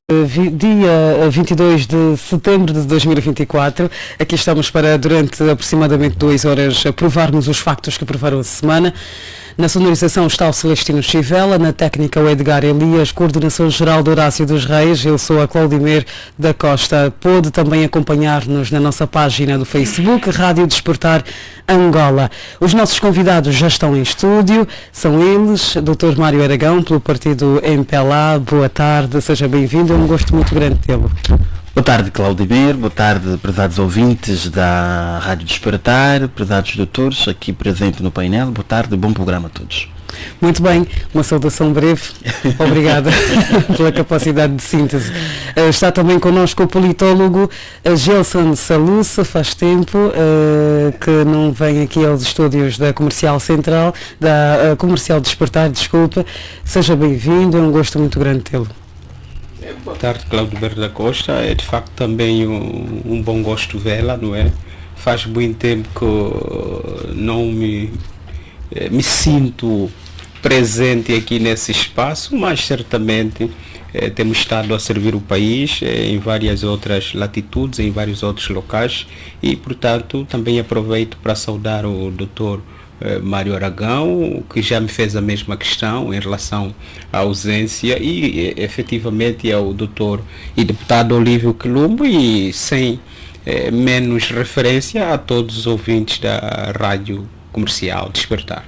Dia 22 de setembro de 2024, aqui estamos para, durante aproximadamente 2 horas, provarmos os factos que provaram a semana. Na sonorização está o Celestino Chivela, na técnica o Edgar Elias, coordenação geral do Horácio dos Reis. Eu sou a Claudimir da Costa. Pode também acompanhar-nos na nossa página do Facebook, Rádio Despertar Angola. Os nossos convidados já estão em estúdio, são eles, Dr. Mário Aragão, pelo partido MPLA. Boa tarde, seja bem-vindo, é um gosto muito grande tê-lo. Boa tarde, Claudimir, boa tarde, prezados ouvintes da Rádio Despertar, prezados doutores aqui presente no painel, boa tarde, bom programa a todos. Muito bem, uma saudação breve, obrigada pela capacidade de síntese. Está também connosco o politólogo Gelson Saluça, faz tempo que não vem aqui aos estúdios da Comercial Central, da Comercial Despertar, desculpa, seja bem-vindo, é um gosto muito grande tê-lo. Boa tarde, Cláudio da Costa. É de facto também um bom gosto vê-la, não é? Faz muito tempo que não me sinto presente aqui nesse espaço, mas certamente temos estado a servir o país em várias outras latitudes, em vários outros locais e, portanto, também aproveito para saudar o doutor Mário Aragão, que já me fez a mesma questão em relação à ausência, e efetivamente é o doutor e deputado Olívio Quilumbo, e sem menos referência a todos os ouvintes da Rádio Comercial Despertar.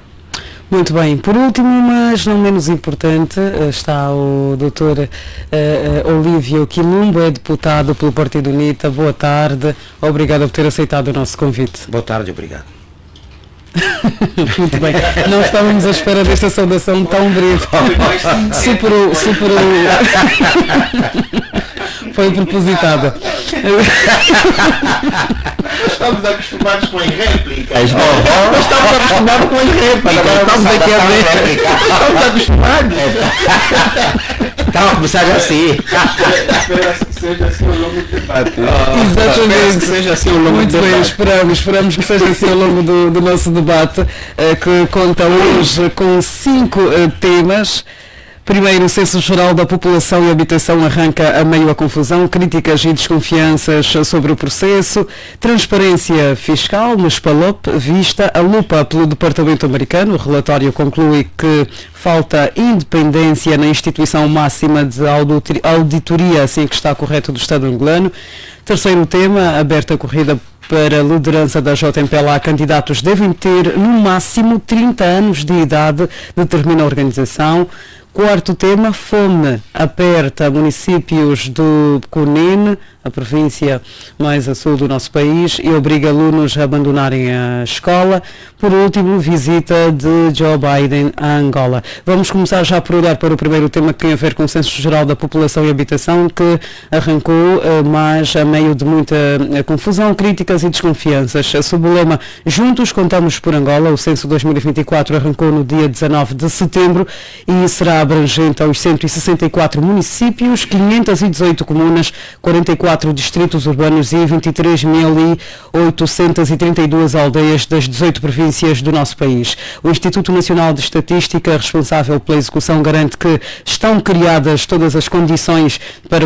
Muito bem, por último, mas não menos importante, está o Dr. Olívio Quilumbo, é deputado pelo Partido UNITA. Boa tarde, obrigado por ter aceitado o nosso convite. Boa tarde, obrigado. Muito bem, não estávamos à espera desta saudação tão breve. Superou. Foi propositada. Estamos acostumados com as réplicas. Estamos acostumados com as réplicas. Estamos aqui a ver. Estamos acostumados. Estava a começar já assim. Espera-se que seja assim ao longo do debate. Exatamente. Que seja assim ao longo Muito do bem, debate. esperamos que seja assim ao longo do nosso debate, que conta hoje com 5 temas. Primeiro, o Censo Geral da População e Habitação arranca a meio a confusão, críticas e desconfianças sobre o processo. Transparência fiscal no SPALOP vista a lupa pelo Departamento Americano. O relatório conclui que falta independência na instituição máxima de auditoria, assim que está correto, do Estado angolano. Terceiro tema, aberta a corrida para a liderança da JMPLA, candidatos devem ter no máximo 30 anos de idade, determina a organização. Quarto tema, fome aperta municípios do Cunene, a província mais a sul do nosso país, e obriga alunos a abandonarem a escola. Por último, visita de Joe Biden a Angola. Vamos começar já por olhar para o primeiro tema, que tem a ver com o Censo Geral da População e Habitação, que arrancou, mas a meio de muita confusão, críticas e desconfianças. Sob o lema Juntos Contamos por Angola, o Censo 2024 arrancou no dia 19 de setembro e será abrangente aos 164 municípios, 518 comunas, 44 distritos urbanos e 23.832 aldeias das 18 províncias do nosso país. O Instituto Nacional de Estatística, responsável pela execução, garante que estão criadas todas as condições para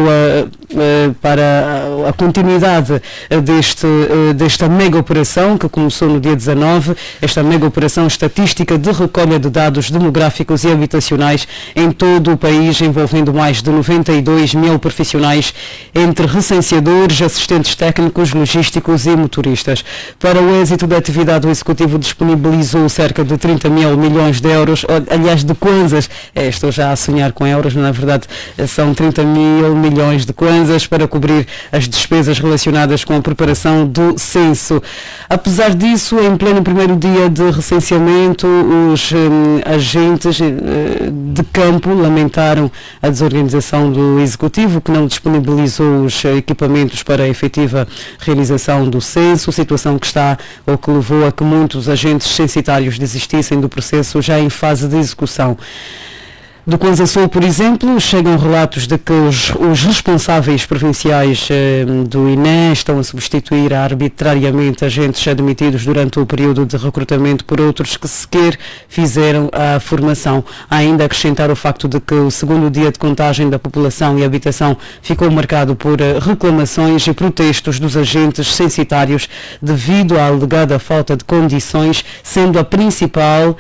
a continuidade desta mega operação, que começou no dia 19, esta mega operação estatística de recolha de dados demográficos e habitacionais em todo o país, envolvendo mais de 92 mil profissionais, entre recenseadores, assistentes técnicos, logísticos e motoristas. Para o êxito da atividade, o Executivo disponibilizou cerca de 30 mil milhões de euros, aliás, de kwanzas. Estou já a sonhar com euros, na verdade são 30 mil milhões de kwanzas para cobrir as despesas relacionadas com a preparação do censo. Apesar disso, em pleno primeiro dia de recenseamento, os agentes de campo lamentaram a desorganização do Executivo, que não disponibilizou os equipamentos para a efetiva realização do censo, situação que levou a que muitos agentes censitários desistissem do processo já em fase de execução. Do Kwanza Sul, por exemplo, chegam relatos de que os responsáveis provinciais do INE estão a substituir arbitrariamente agentes admitidos durante o período de recrutamento por outros que sequer fizeram a formação. Há ainda a acrescentar o facto de que o segundo dia de contagem da população e habitação ficou marcado por reclamações e protestos dos agentes censitários devido à alegada falta de condições, sendo a principal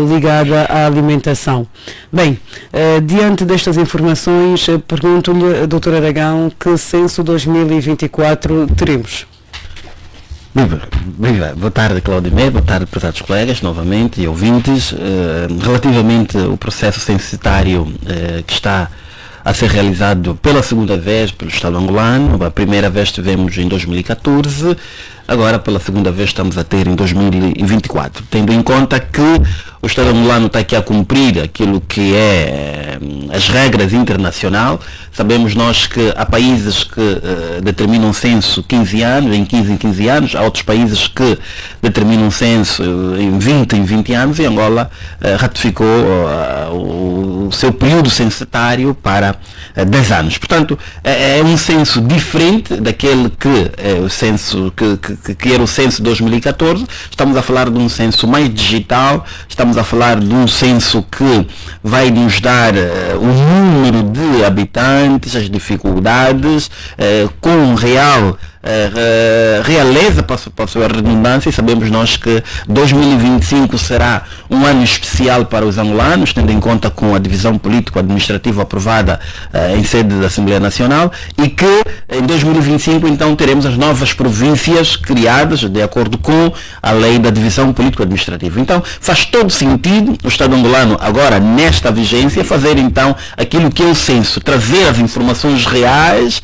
ligada à alimentação. Bem, diante destas informações, pergunto-lhe, Dr. Aragão, que censo 2024 teremos? Viva. Boa tarde, Claudimir, boa tarde, prezados colegas, novamente, e ouvintes. Relativamente ao processo censitário que está a ser realizado pela segunda vez pelo Estado angolano, a primeira vez tivemos em 2014, agora pela segunda vez estamos a ter em 2024, tendo em conta que o Estado angolano está aqui a cumprir aquilo que é as regras internacionais. Sabemos nós que há países que determinam censo 15 anos, em 15 anos, há outros países que determinam censo em 20 anos, e Angola ratificou o seu período censitário para 10 anos. Portanto, é um censo diferente daquele que é o censo que era o censo de 2014. Estamos a falar de um censo mais digital, estamos a falar de um censo que vai nos dar o número de habitantes, as dificuldades, com real realeza, passo a redundância, e sabemos nós que 2025 será um ano especial para os angolanos, tendo em conta com a divisão político-administrativa aprovada em sede da Assembleia Nacional, e que em 2025 então teremos as novas províncias criadas de acordo com a lei da divisão político-administrativa. Então faz todo sentido o Estado angolano agora nesta vigência fazer então aquilo que é o censo, trazer as informações reais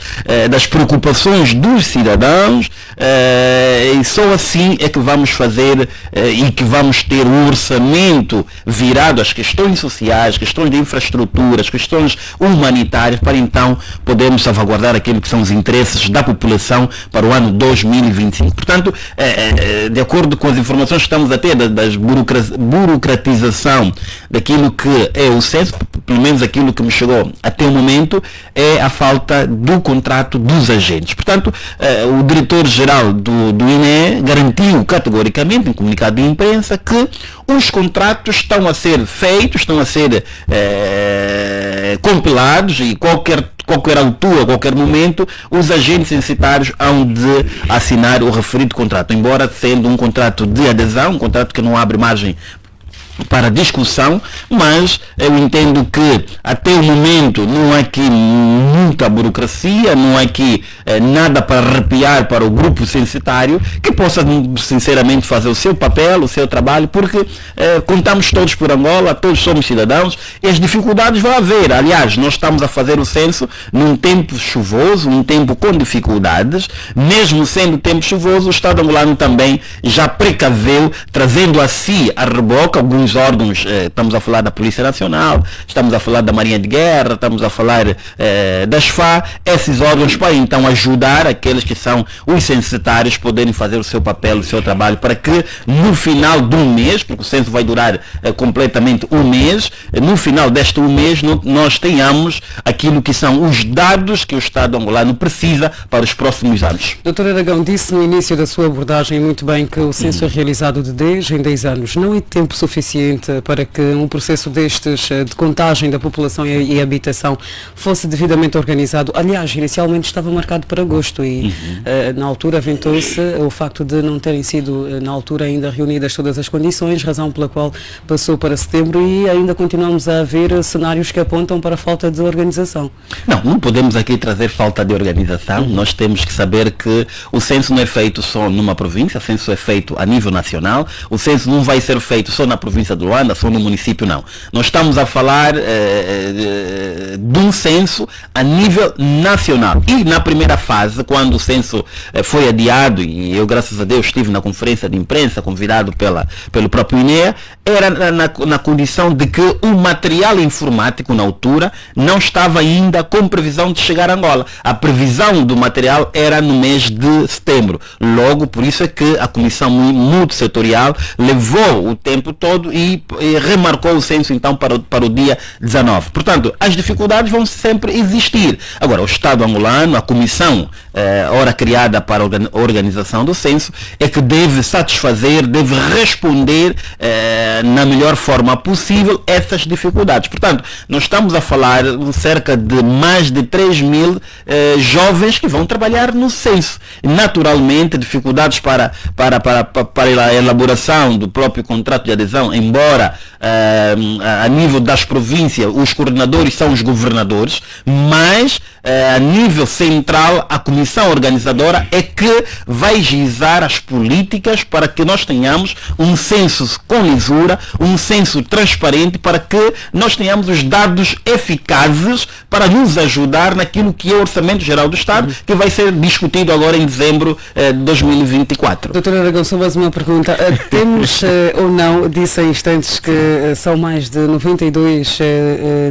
das preocupações dos cidadãos, e só assim é que vamos fazer e que vamos ter um orçamento virado às questões sociais, questões de infraestruturas, questões humanitárias, para então podermos salvaguardar aquilo que são os interesses da população para o ano 2025. Portanto, de acordo com as informações que estamos a ter das burocratização daquilo que é o censo, pelo menos aquilo que me chegou até o momento, é a falta do contrato dos agentes. Portanto, o diretor-geral do INE garantiu categoricamente em comunicado de imprensa que os contratos estão a ser feitos, estão a ser compilados, e qualquer altura, qualquer momento, os agentes censitários hão de assinar o referido contrato, embora sendo um contrato de adesão, um contrato que não abre margem para discussão, mas eu entendo que até o momento não há aqui muita burocracia, não há aqui nada para arrepiar para o grupo censitário, que possa sinceramente fazer o seu papel, o seu trabalho, porque contamos todos por Angola, todos somos cidadãos, e as dificuldades vão haver. Aliás, nós estamos a fazer o censo num tempo chuvoso, um tempo com dificuldades. Mesmo sendo tempo chuvoso, o Estado angolano também já precaveu, trazendo a si a reboca alguns órgãos, estamos a falar da Polícia Nacional, estamos a falar da Marinha de Guerra, estamos a falar das FA, esses órgãos para então ajudar aqueles que são os censitários poderem fazer o seu papel, o seu trabalho, para que no final de um mês, porque o censo vai durar completamente um mês, no final deste um mês nós tenhamos aquilo que são os dados que o Estado angolano precisa para os próximos anos. Dr. Aragão, disse no início da sua abordagem muito bem que o censo é realizado de 10 em 10 anos. Não é tempo suficiente para que um processo destes de contagem da população e habitação fosse devidamente organizado? Aliás, inicialmente estava marcado para agosto e na altura aventou-se o facto de não terem sido na altura ainda reunidas todas as condições, razão pela qual passou para setembro, e ainda continuamos a ver cenários que apontam para a falta de organização. Não podemos aqui trazer falta de organização. Nós temos que saber que o censo não é feito só numa província, o censo é feito a nível nacional, o censo não vai ser feito só na província de Luanda, só no município, não. Nós estamos a falar de um censo a nível nacional. E na primeira fase, quando o censo foi adiado, e eu, graças a Deus, estive na conferência de imprensa, convidado pelo próprio INE, era na condição de que o material informático, na altura, não estava ainda com previsão de chegar a Angola. A previsão do material era no mês de setembro. Logo, por isso é que a comissão multissetorial levou o tempo todo e remarcou o censo então para o dia 19. Portanto, as dificuldades vão sempre existir. Agora, o Estado angolano, a comissão ora criada para a organização do censo, é que deve satisfazer, deve responder na melhor forma possível essas dificuldades. Portanto, nós estamos a falar de cerca de mais de 3 mil jovens que vão trabalhar no censo. Naturalmente, dificuldades para a elaboração do próprio contrato de adesão, embora a nível das províncias os coordenadores são os governadores, mas a nível central a comissão organizadora é que vai gizar as políticas para que nós tenhamos um censo com lisura, um censo transparente, para que nós tenhamos os dados eficazes para nos ajudar naquilo que é o Orçamento Geral do Estado, que vai ser discutido agora em dezembro de 2024. Doutor Aragão, só mais uma pergunta. Temos ou não, disse há instantes que são mais de 92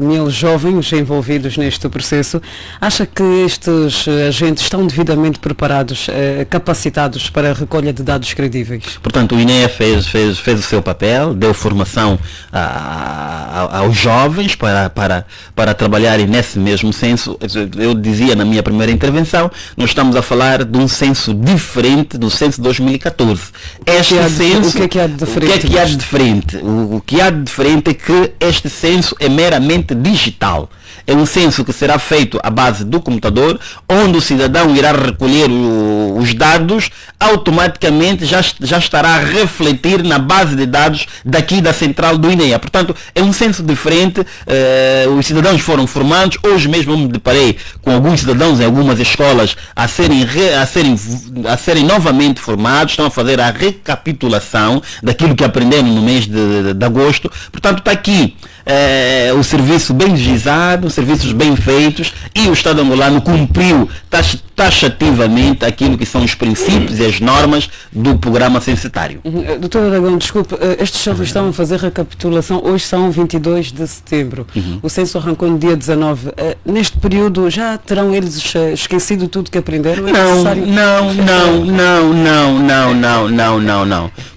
mil jovens envolvidos neste processo. Acha que estes agentes estão devidamente preparados, capacitados para a recolha de dados credíveis? Portanto, o INEA fez o seu papel, deu formação aos jovens para trabalharem nesse mesmo censo. Eu dizia na minha primeira intervenção, nós estamos a falar de um censo diferente do censo de 2014. O que é que há de diferente? O que há de diferente é que este censo é meramente digital. É um censo que será feito à base do computador, onde o cidadão irá recolher os dados, automaticamente já estará a refletir na base de dados daqui da central do INEA. Portanto, é um censo diferente. Os cidadãos foram formados. Hoje mesmo eu me deparei com alguns cidadãos em algumas escolas a serem novamente formados, estão a fazer a recapitulação daquilo que aprenderam no mês de agosto. Portanto, está aqui o serviço bem gizado, serviços bem feitos, e o Estado angolano cumpriu taxativamente aquilo que são os princípios e as normas do programa censitário. Doutor Aragão, desculpe, estes jovens estão a fazer recapitulação, hoje são 22 de setembro, o censo arrancou no dia 19, neste período já terão eles esquecido tudo que aprenderam? Não.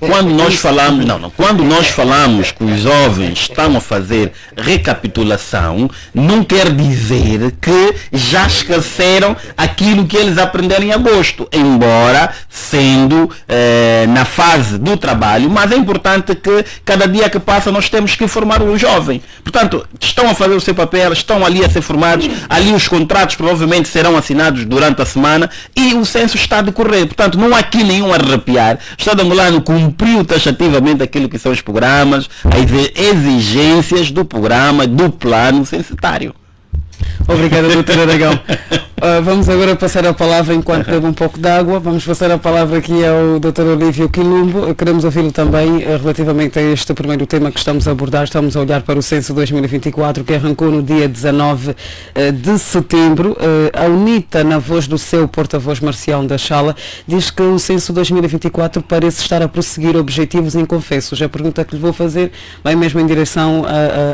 Quando nós falamos que os jovens estão a fazer recapitulação, não quer dizer que já esqueceram aquilo que eles aprenderam em agosto, embora sendo na fase do trabalho, mas é importante que cada dia que passa nós temos que formar o jovem. Portanto, estão a fazer o seu papel, estão ali a ser formados, ali os contratos provavelmente serão assinados durante a semana e o censo está a decorrer. Portanto, não há aqui nenhum arrepiar. O Estado angolano cumpriu taxativamente aquilo que são os programas, as exigências do programa, do plano censitário. Obrigado, doutor Aragão. Vamos agora passar a palavra, enquanto bebe um pouco de água, vamos passar a palavra aqui ao Dr. Olívio Quilumbo. Queremos ouvi-lo também relativamente a este primeiro tema que estamos a abordar. Estamos a olhar para o censo 2024, que arrancou no dia 19 de setembro. A UNITA, na voz do seu porta-voz Marcial da Chala, diz que o censo 2024 parece estar a prosseguir objetivos inconfessos. A pergunta que lhe vou fazer vai mesmo em direção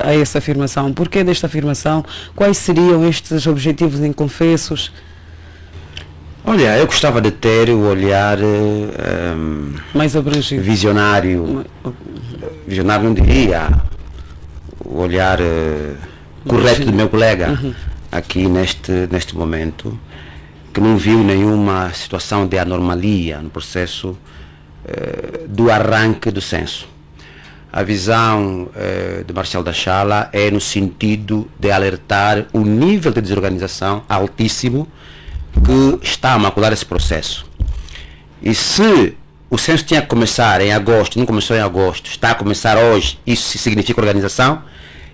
a essa afirmação. Porquê desta afirmação? Quais seriam estes objetivos inconfessos? Olha, eu gostava de ter o olhar mais abrangido, visionário não diria, o olhar correto do meu colega aqui neste momento, que não viu nenhuma situação de anormalia no processo do arranque do censo. A visão de Marcial da Chala é no sentido de alertar o nível de desorganização altíssimo que está a macular esse processo. E se o censo tinha que começar em agosto, não começou em agosto, está a começar hoje, isso significa organização,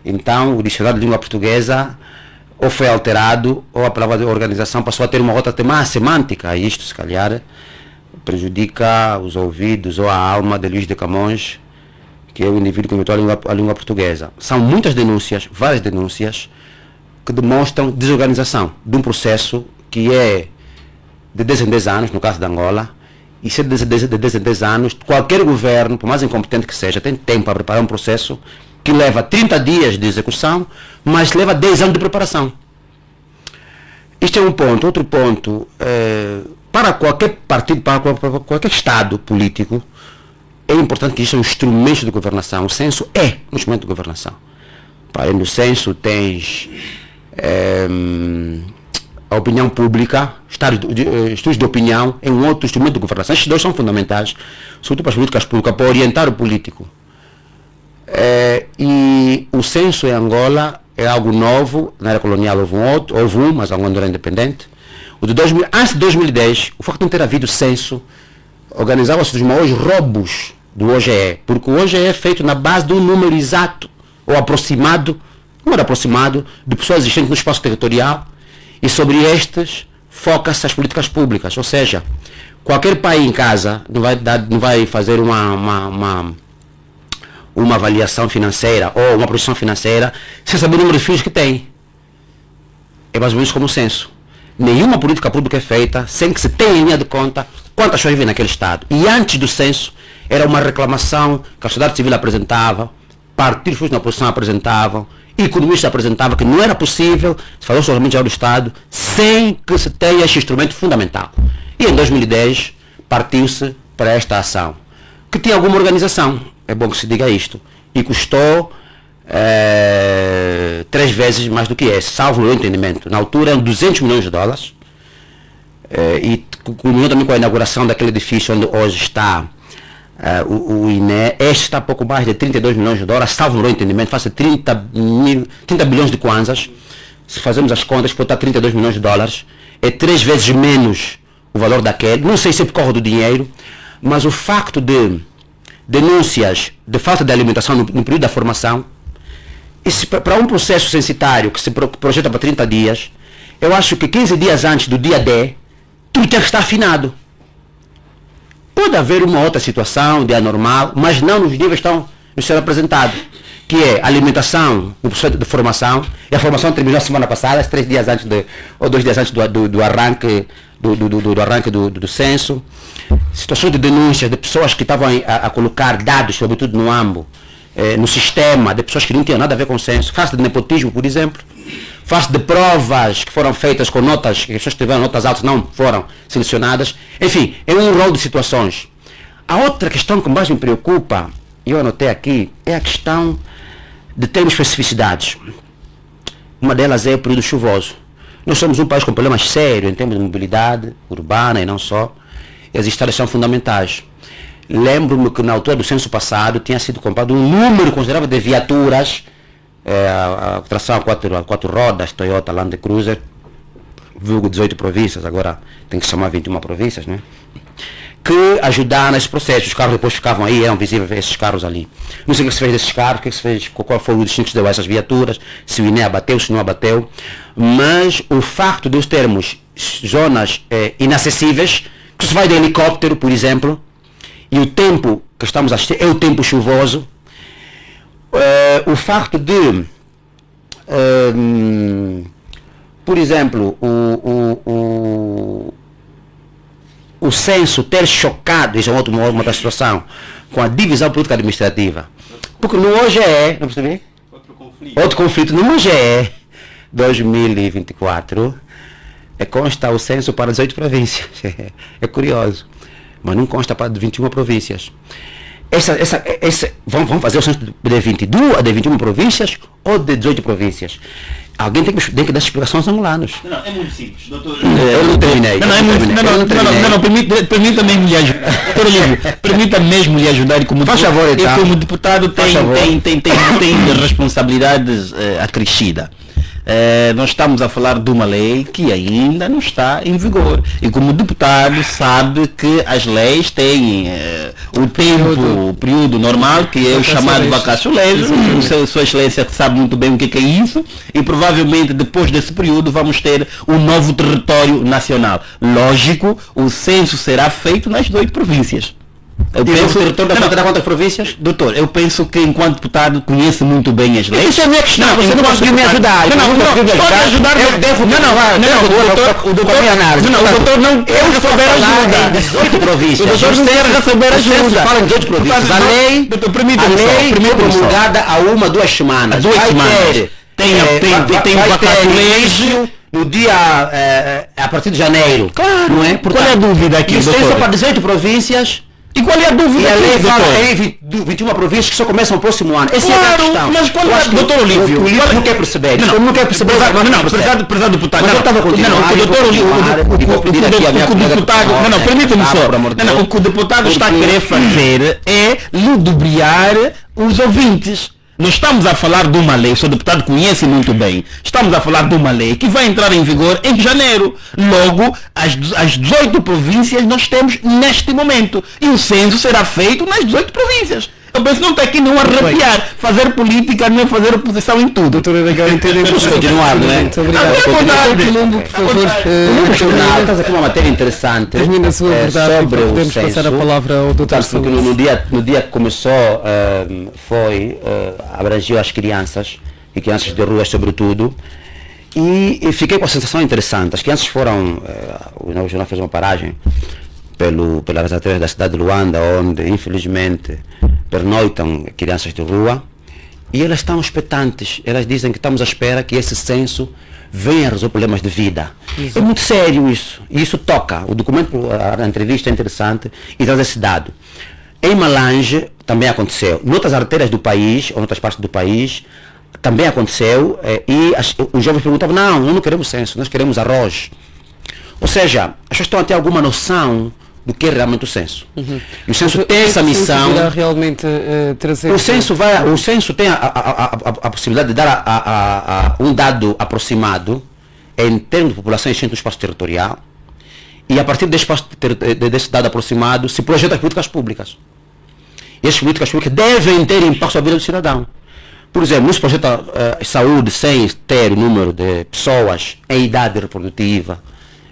então o dicionário de língua portuguesa ou foi alterado, ou a palavra de organização passou a ter uma outra semântica, e isto se calhar prejudica os ouvidos ou a alma de Luís de Camões, que é o indivíduo que inventou a língua portuguesa. São muitas denúncias, várias denúncias, que demonstram desorganização de um processo que é de 10 em 10 anos, no caso da Angola, e se de 10 em 10 anos, qualquer governo, por mais incompetente que seja, tem tempo para preparar um processo que leva 30 dias de execução, mas leva 10 anos de preparação. Este é um ponto. Outro ponto, para qualquer partido, para qualquer Estado político, é importante que existam instrumentos de governação. O censo é um instrumento de governação. Para no censo tens a opinião pública, estudos de opinião é um outro instrumento de governação. Estes dois são fundamentais, sobretudo para as políticas públicas, para orientar o político. E o censo em Angola é algo novo. Na era colonial houve um, mas Angola era independente. Antes de 2010, o facto de não ter havido censo organizava-se os maiores roubos do OGE, porque o OGE é feito na base de um número exato, ou aproximado, número aproximado, de pessoas existentes no espaço territorial, e sobre estes foca-se as políticas públicas. Ou seja, qualquer pai em casa não vai fazer uma avaliação financeira ou uma projeção financeira sem saber o número de filhos que tem. É mais ou menos como o censo. Nenhuma política pública é feita sem que se tenha em linha de conta quantas pessoas vivem naquele estado. E antes do censo era uma reclamação que a sociedade civil apresentava, partidos políticos na oposição apresentavam, economistas apresentavam que não era possível se fazer o orçamento geral do Estado sem que se tenha este instrumento fundamental. E em 2010 partiu-se para esta ação, que tinha alguma organização, é bom que se diga isto, e custou 3 vezes mais do que esse, salvo o meu entendimento. Na altura eram 200 milhões de dólares, e culminou também com a inauguração daquele edifício onde hoje está o INE. Este está a pouco mais de 32 milhões de dólares, salvo o meu entendimento, faça 30 bilhões de kwanzas. Se fazemos as contas, pode estar 32 milhões de dólares, é 3 vezes menos o valor daquele. Não sei se é por causa do dinheiro, mas o facto de denúncias de falta de alimentação no período da formação, para um processo censitário que se projeta para 30 dias, eu acho que 15 dias antes do dia D, tudo tem que estar afinado. Pode haver uma outra situação de anormal, mas não nos níveis estão nos sendo apresentados, que é alimentação no processo de formação, e a formação terminou a semana passada, 3 dias antes ou 2 dias antes do arranque do censo. Situações de denúncias de pessoas que estavam a colocar dados, sobretudo no AMBO, no sistema, de pessoas que não tinham nada a ver com o censo, face de nepotismo, por exemplo, face de provas que foram feitas com notas, que as pessoas que tiveram notas altas não foram selecionadas. Enfim, é um rol de situações. A outra questão que mais me preocupa, e eu anotei aqui, é a questão de termos especificidades. Uma delas é o período chuvoso. Nós somos um país com problemas sérios em termos de mobilidade urbana e não só. E as estradas são fundamentais. Lembro-me que na altura do censo passado tinha sido comprado um número considerável de viaturas, a tração a quatro rodas, Toyota Land Cruiser, vulgo 18 províncias, agora tem que chamar 21 províncias, né? Que ajudaram nesse processo. Os carros depois ficavam aí, eram visíveis esses carros ali. Não sei o que se fez desses carros, o que se fez, qual foi o destino que se deu a essas viaturas, se o INE abateu, se não abateu, mas o facto de os termos zonas inacessíveis, que se vai de helicóptero, por exemplo, e o tempo que estamos a assistir é o tempo chuvoso, o facto de, por exemplo, o censo ter chocado, isso é uma outra situação, com a divisão política administrativa. Porque no OGE, não percebi? Outro conflito. No OGE 2024, consta o censo para 18 províncias. É curioso. Mas não consta para 21 províncias. Vamos fazer o censo de 22, de 21 províncias ou de 18 províncias? Alguém tem que dar explicações angolanos. Não, é muito simples, doutor. Eu não terminei. Permita mesmo lhe ajudar. Permita mesmo lhe ajudar. Faz favor, então. Como deputado tem responsabilidades acrescidas. Nós estamos a falar de uma lei que ainda não está em vigor. E como deputado sabe que as leis têm o período normal, que é o chamado vacatio legis. Sua Excelência sabe muito bem o que é isso. E provavelmente depois desse período vamos ter um novo território nacional. Lógico, o censo será feito nas 18 províncias. Eu penso, quantas províncias? Doutor, eu penso que enquanto deputado conheço muito bem as leis. Isso é a minha questão, você não conseguiu me ajudar. O doutor não quer receber ajuda. 18 províncias. O doutor não quer receber ajuda. Fala em 18 províncias. A lei foi promulgada há 1 ou 2 semanas. Tem vacatio legis no dia, a partir de janeiro. Claro. Não é? Qual é a dúvida aqui, doutor? Licença para 18 províncias. E qual é a dúvida? E a lei doutor? fala em 21 províncias que só começam no próximo ano. Essa é a Claro, questão. mas qual Eu é, acho que doutor Olívio? O Olívio não quer perceber. Não quer perceber. Prezado deputado. Mas eu estava a continuar, Não, o eu vou doutor Olívio, continuar, e vou pedir aqui à minha o colega deputado, que não, permita-me fala, só. por amor de Não, Deus. o que o deputado está a Porque- querer fazer é ludibriar os ouvintes. Nós estamos a falar de uma lei, o seu deputado conhece muito bem, estamos a falar de uma lei que vai entrar em vigor em janeiro. Logo, as 18 províncias nós temos neste momento. E o censo será feito nas 18 províncias. Eu penso que não está aqui não arrepiar. Fazer política não é fazer oposição em tudo. Doutor Aragão, entendemos. Vamos continuar, não é? Muito obrigado. À vontade. Doutor Quilombo, por favor. Estás aqui uma matéria interessante Termina a sua verdade e sobre o podemos passar a censo. palavra ao doutor Portanto, porque no dia que começou, abrangiu as crianças, e crianças de rua sobretudo, e fiquei com a sensação interessante. As crianças foram, o Novo Jornal fez uma paragem pelas artérias da cidade de Luanda, onde infelizmente pernoitam crianças de rua, e elas estão expectantes. Elas dizem que estamos à espera que esse censo venha resolver problemas de vida. É muito sério isso, e isso toca. O documento, a entrevista é interessante e traz esse dado. Em Malange também aconteceu, noutras artérias do país, ou noutras partes do país, também aconteceu, e os jovens perguntavam, não queremos censo, nós queremos arroz. Ou seja, as pessoas estão a ter alguma noção do que é realmente o censo. E o censo tem essa missão. Realmente trazer... O censo tem a possibilidade de dar um dado aproximado em termos de população enchendo o espaço territorial, e a partir desse dado aproximado se projeta as políticas públicas. E essas políticas públicas devem ter impacto sobre a vida do cidadão. Por exemplo, não se projeta saúde sem ter o número de pessoas em idade reprodutiva,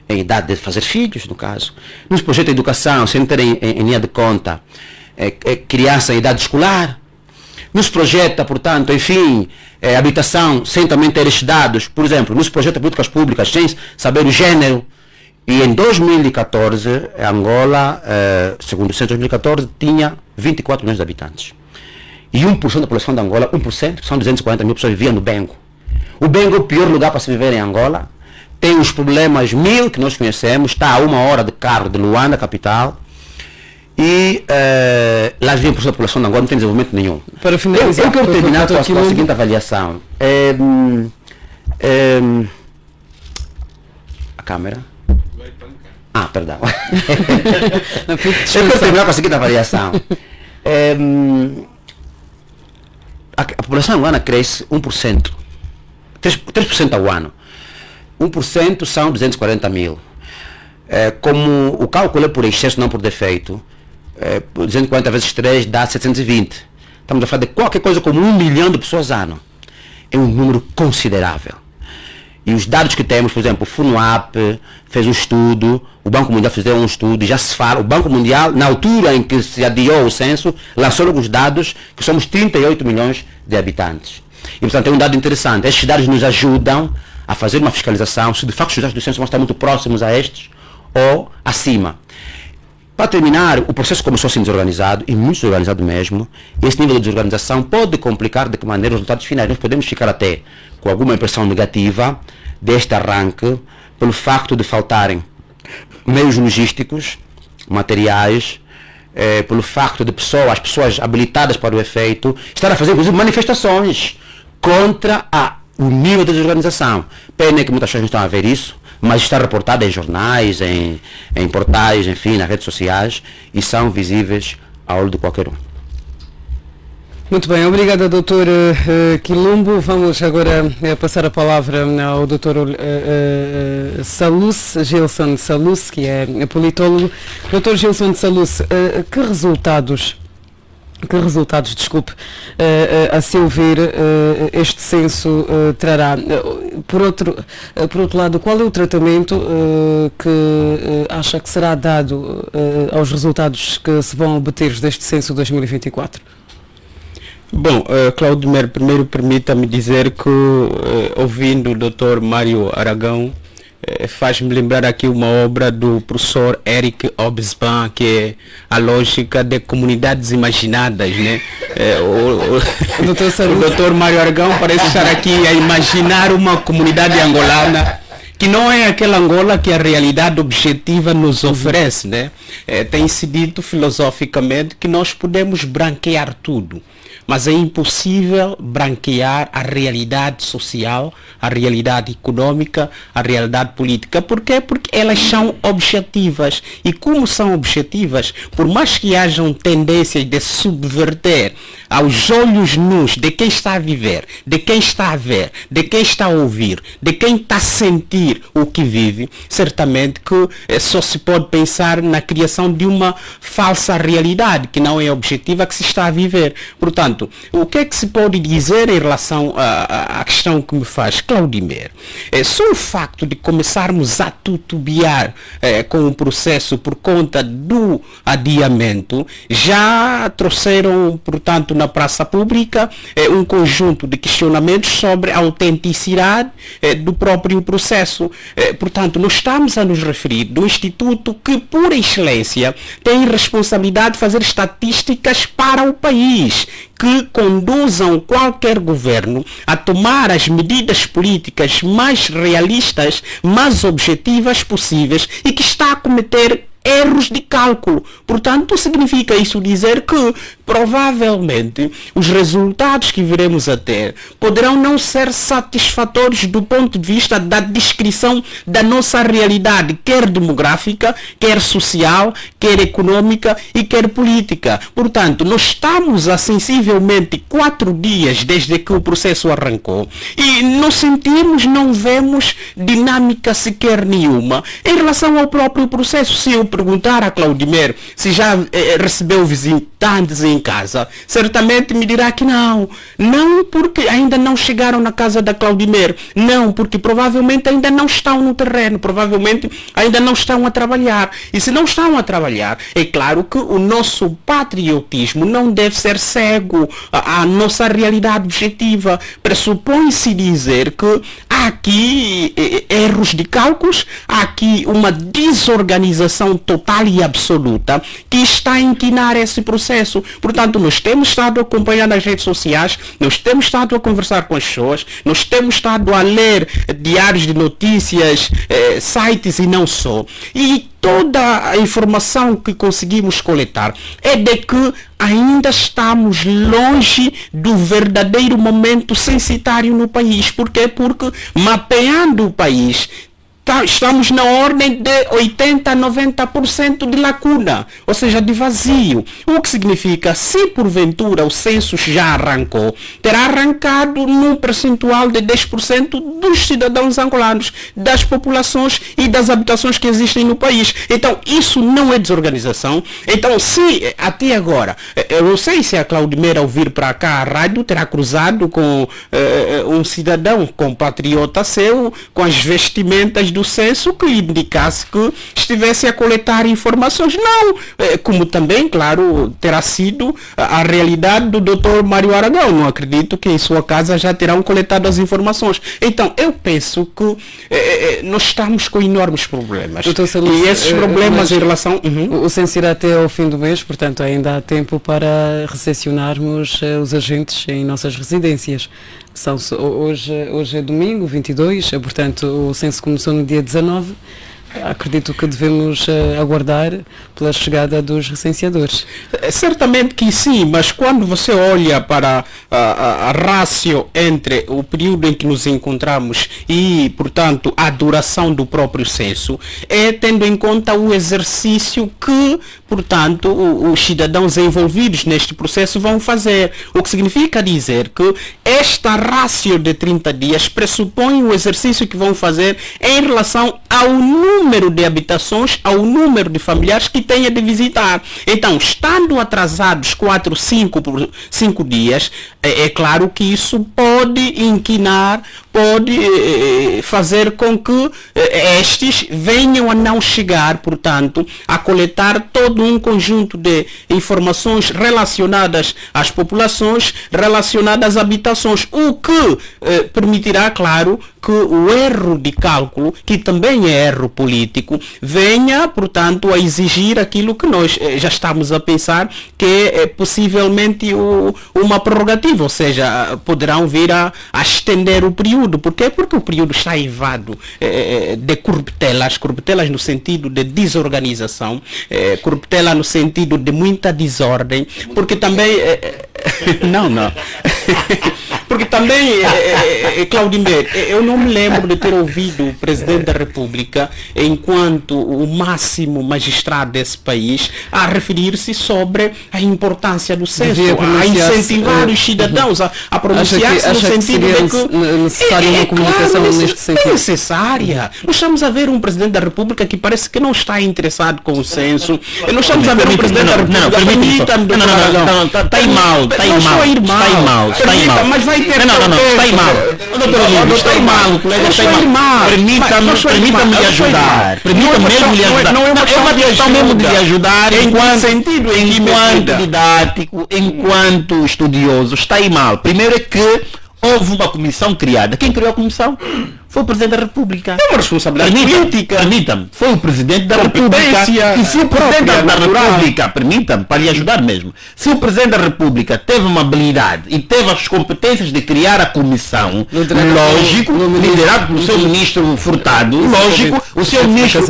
em idade de fazer filhos, no caso. Não se projeta educação sem ter em linha de conta criança em idade escolar. Não se projeta, portanto, enfim, habitação sem também ter estes dados. Por exemplo, não se projeta políticas públicas sem saber o gênero. E em 2014, Angola, segundo o censo de 2014, tinha 24 milhões de habitantes. E 1% da população de Angola, 1%, são 240 mil pessoas, viviam no Bengo. O Bengo é o pior lugar para se viver em Angola. Tem os problemas 1000 que nós conhecemos, está a 1 hora de carro de Luanda, capital. E lá vive a população de Angola, não tem desenvolvimento nenhum. Para finalizar, eu quero terminar com a seguinte avaliação. A câmera? Perdão. Eu quero terminar com a seguinte avaliação. A população angolana cresce 1%, 3% ao ano. 1% são 240 mil. Como o cálculo é por excesso, não por defeito, 240 vezes 3 dá 720. Estamos a falar de qualquer coisa como 1 milhão de pessoas ano. É um número considerável. E os dados que temos, por exemplo, o FUNUAP fez um estudo, o Banco Mundial fez um estudo, e já se fala, o Banco Mundial, na altura em que se adiou o censo, lançou alguns dados que somos 38 milhões de habitantes. E, portanto, é um dado interessante. Estes dados nos ajudam a fazer uma fiscalização, se de facto os dados do censo vão estar muito próximos a estes ou acima. Para terminar, o processo começou assim desorganizado, e muito desorganizado mesmo. Esse nível de desorganização pode complicar de que maneira os resultados finais. Nós podemos ficar até com alguma impressão negativa deste arranque, pelo facto de faltarem meios logísticos, materiais, pelo facto de pessoas habilitadas para o efeito, estar a fazer, inclusive, manifestações contra o nível de desorganização. Pena que muitas pessoas não estão a ver isso, mas está reportado em jornais, em portais, enfim, nas redes sociais, e são visíveis ao olho de qualquer um. Muito bem, obrigada doutor Quilombo. Vamos agora passar a palavra ao doutor Salus, Gilson Salus, que é politólogo. Doutor Gilson Salus, que resultados, a seu ver, este censo trará? Por outro lado, qual é o tratamento que acha que será dado aos resultados que se vão obter deste censo 2024? Bom, Claudemir, primeiro permita-me dizer que, ouvindo o Dr. Mário Aragão, faz-me lembrar aqui uma obra do professor Eric Hobsbawm, que é a lógica de comunidades imaginadas, né? O Dr. Mário Aragão parece estar aqui a imaginar uma comunidade angolana que não é aquela Angola que a realidade objetiva nos oferece, né? Tem-se dito filosoficamente que nós podemos branquear tudo, mas é impossível branquear a realidade social, a realidade econômica, a realidade política. Por quê? Porque elas são objetivas. E como são objetivas, por mais que hajam tendências de subverter aos olhos nus de quem está a viver, de quem está a ver, de quem está a ouvir, de quem está a sentir o que vive, certamente que só se pode pensar na criação de uma falsa realidade que não é objetiva, que se está a viver. Portanto, o que é que se pode dizer em relação à questão que me faz Claudimir? Só o facto de começarmos a tutubiar com o processo por conta do adiamento já trouxeram, portanto, na praça pública um conjunto de questionamentos sobre a autenticidade do próprio processo. Portanto, nós estamos a nos referir do Instituto que, por excelência, tem responsabilidade de fazer estatísticas para o país, que conduzam qualquer governo a tomar as medidas políticas mais realistas, mais objetivas possíveis e que está a cometer erros de cálculo. Portanto, significa isso dizer que provavelmente os resultados que viremos a ter poderão não ser satisfatórios do ponto de vista da descrição da nossa realidade, quer demográfica, quer social, quer econômica e quer política. Portanto, nós estamos a sensivelmente 4 dias desde que o processo arrancou e não sentimos, não vemos dinâmica sequer nenhuma em relação ao próprio processo. Se eu perguntar a Claudimir se já recebeu visitantes em casa, certamente me dirá que não. Não porque ainda não chegaram na casa da Claudimir. Não, porque provavelmente ainda não estão no terreno. Provavelmente ainda não estão a trabalhar. E se não estão a trabalhar, é claro que o nosso patriotismo não deve ser cego à nossa realidade objetiva. Pressupõe-se dizer que há aqui erros de cálculos, há aqui uma desorganização total e absoluta que está a inquinar esse processo. Portanto, nós temos estado a acompanhar nas redes sociais, nós temos estado a conversar com as pessoas, nós temos estado a ler diários de notícias, sites e não só. E toda a informação que conseguimos coletar é de que ainda estamos longe do verdadeiro momento censitário no país. Por quê? Porque mapeando o país, estamos na ordem de 80% a 90% de lacuna, ou seja, de vazio. O que significa, se porventura o censo já arrancou, terá arrancado num percentual de 10% dos cidadãos angolanos, das populações e das habitações que existem no país. Então, isso não é desorganização. Então, se até agora, eu não sei se a Claudimir, ao vir para cá à rádio, terá cruzado com um cidadão compatriota seu, com as vestimentas do censo que indicasse que estivesse a coletar informações. Não, como também, claro, terá sido a realidade do Dr. Mário Aragão. Não acredito que em sua casa já terão coletado as informações. Então, eu penso que nós estamos com enormes problemas. Doutor Salus, e esses problemas em relação... O censo irá até ao fim do mês, portanto, ainda há tempo para recepcionarmos os agentes em nossas residências. Hoje é domingo, 22, portanto o censo começou no dia 19. Acredito que devemos aguardar pela chegada dos recenseadores. Certamente que sim, mas quando você olha para a ratio entre o período em que nos encontramos e, portanto, a duração do próprio censo, é tendo em conta o exercício que, portanto, os cidadãos envolvidos neste processo vão fazer. O que significa dizer que esta ratio de 30 dias pressupõe o exercício que vão fazer em relação ao número de habitações, ao número de familiares que tenha de visitar. Então, estando atrasados 4, 5 dias, é claro que isso pode inquinar, pode fazer com que estes venham a não chegar, portanto, a coletar todo um conjunto de informações relacionadas às populações, relacionadas às habitações, o que permitirá, claro, que o erro de cálculo, que também é erro político, venha, portanto, a exigir aquilo que nós já estamos a pensar, que é possivelmente uma prerrogativa, ou seja, poderão vir a estender o período. Por quê? Porque o período está eivado de corruptelas no sentido de desorganização, corruptela no sentido de muita desordem, porque também... não. Porque também, Claudimir, eu não me lembro de ter ouvido o Presidente da República, enquanto o máximo magistrado desse país, a referir-se sobre a importância do censo, a incentivar os cidadãos a pronunciar-se no sentido de que necessária uma comunicação neste sentido. É necessária. Nós estamos a ver um Presidente da República que parece que não está interessado com o censo. Nós estamos a ver um Presidente da República... Não, está aí mal. Mas vai ter... Está aí mal. Doutor, está aí mal, o colega está aí mal. Permita-me lhe ajudar. Permita-me mesmo lhe ajudar. Não é uma questão mesmo de lhe ajudar enquanto didático, enquanto estudioso. Está aí mal. Primeiro é que houve uma comissão criada. Quem criou a comissão? Foi o Presidente da República. É uma responsabilidade política. Permita-me. Foi o Presidente da República. E se o Presidente da República, permita-me, para lhe ajudar mesmo, se o Presidente da República teve uma habilidade e teve as competências de criar a comissão, lógico, liderado pelo seu ministro Furtado, lógico, o seu ministro,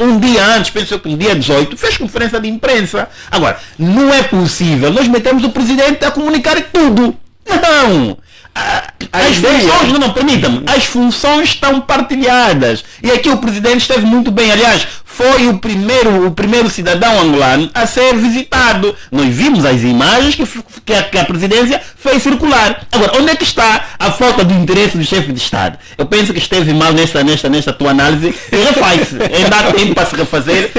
um dia antes, penso que no dia 18, fez conferência de imprensa. Agora, não é possível nós metemos o Presidente a comunicar tudo. Não! As funções, não, permita-me, as funções estão partilhadas. E aqui o Presidente esteve muito bem. Aliás, foi o primeiro cidadão angolano a ser visitado. Nós vimos as imagens que a Presidência fez circular. Agora, onde é que está a falta do interesse do chefe de Estado? Eu penso que esteve mal nesta tua análise. Refaz-se. Ainda há tempo para se refazer.